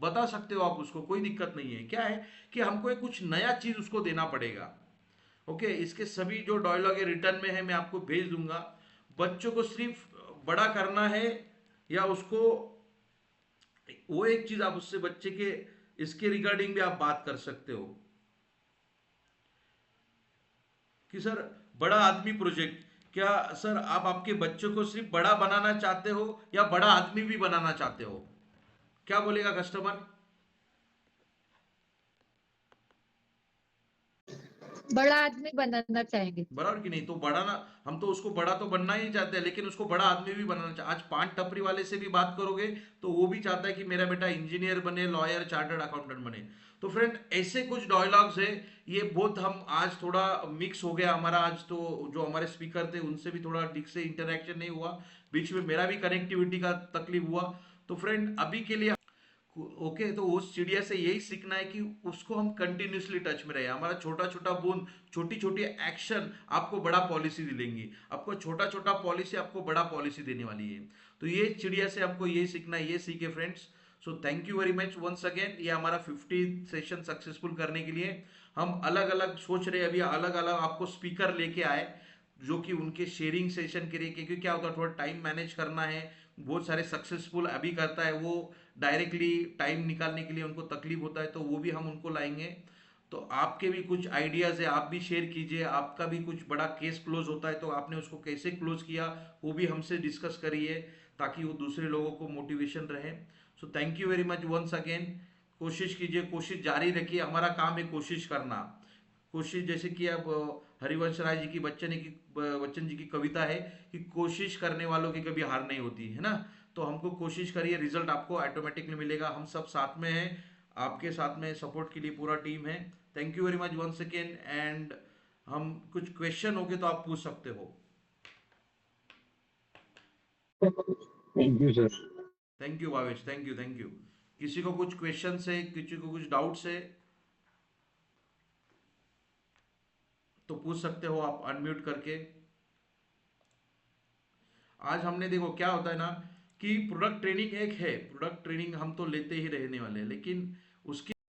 बता सकते हो आप उसको, कोई दिक्कत नहीं है। क्या है कि हमको एक कुछ नया चीज उसको देना पड़ेगा। ओके, इसके सभी जो डायलॉग है रिटर्न में है, मैं आपको भेज दूंगा। बच्चों को सिर्फ बड़ा करना है या उसको, वो एक चीज आप उससे बच्चे के इसके रिगार्डिंग भी आप बात कर सकते हो कि सर बड़ा आदमी प्रोजेक्ट, क्या सर आप आपके बच्चों को सिर्फ बड़ा बनाना चाहते हो या बड़ा आदमी भी बनाना चाहते हो? क्या बोलेगा कस्टमर? बड़ा आदमी बनाना चाहेंगे। बराबर कि नहीं? तो बड़ा ना, हम तो उसको बड़ा तो बनना ही चाहते हैं, लेकिन उसको बड़ा आदमी भी बनाना चाहते। आज पान टपरी वाले से भी बात करोगे तो वो भी चाहता है कि मेरा बेटा इंजीनियर बने, लॉयर, चार्टर्ड अकाउंटेंट बने। तो फ्रेंड ऐसे कुछ डायलॉग्स है, ये बहुत हम आज थोड़ा मिक्स हो गया हमारा आज, तो जो हमारे स्पीकर थे उनसे भी थोड़ा ठीक से इंटरेक्शन नहीं हुआ, बीच में मेरा भी कनेक्टिविटी का तकलीफ हुआ। तो फ्रेंड अभी के लिए ओके, तो उस चिड़िया से यही सीखना है कि उसको हम कंटिन्यूसली टच में रहे। हमारा छोटा छोटा बूंद, छोटी छोटी एक्शन आपको बड़ा पॉलिसी दिलेंगी, आपको छोटा छोटा पॉलिसी आपको बड़ा पॉलिसी देने वाली है। तो ये चिड़िया से हमको ये सीखना है, ये सीखे friends. So thank you very much once again. ये हमारा 50 सेशन सक्सेसफुल करने के लिए हम अलग अलग सोच रहे हैं, अभी अलग अलग आपको स्पीकर लेके आए जो कि उनके शेयरिंग सेशन के लिए, क्योंकि क्या होता है थोड़ा टाइम मैनेज करना है, बहुत सारे सक्सेसफुल अभी करता है, वो डायरेक्टली टाइम निकालने के लिए उनको तकलीफ होता है, तो वो भी हम उनको लाएंगे। तो आपके भी कुछ आइडियाज़ है, आप भी शेयर कीजिए। आपका भी कुछ बड़ा केस क्लोज होता है तो आपने उसको कैसे क्लोज किया, वो भी हमसे डिस्कस करिए, ताकि वो दूसरे लोगों को मोटिवेशन रहे। So thank you very much once again. कोशिश कीजिए, कोशिश जारी रखिए, हमारा काम है कोशिश करना। कोशिश, जैसे कि अब हरिवंश राय जी की बच्चन जी की कविता है कि कोशिश करने वालों की कभी हार नहीं होती है ना। तो हमको कोशिश करिए, रिजल्ट आपको ऑटोमेटिकली मिलेगा। हम सब साथ में हैं, आपके साथ में सपोर्ट के लिए पूरा टीम है। Thank you very much once again. And हम कुछ क्वेश्चन हो गए तो आप पूछ सकते हो। Thank you sir. Thank you Bhavesh, thank you, thank you. किसी को कुछ क्वेश्चन है, किसी को कुछ डाउट्स है तो पूछ सकते हो आप अनम्यूट करके। आज हमने, देखो क्या होता है ना कि प्रोडक्ट ट्रेनिंग एक है, प्रोडक्ट ट्रेनिंग हम तो लेते ही रहने वाले हैं, लेकिन उसके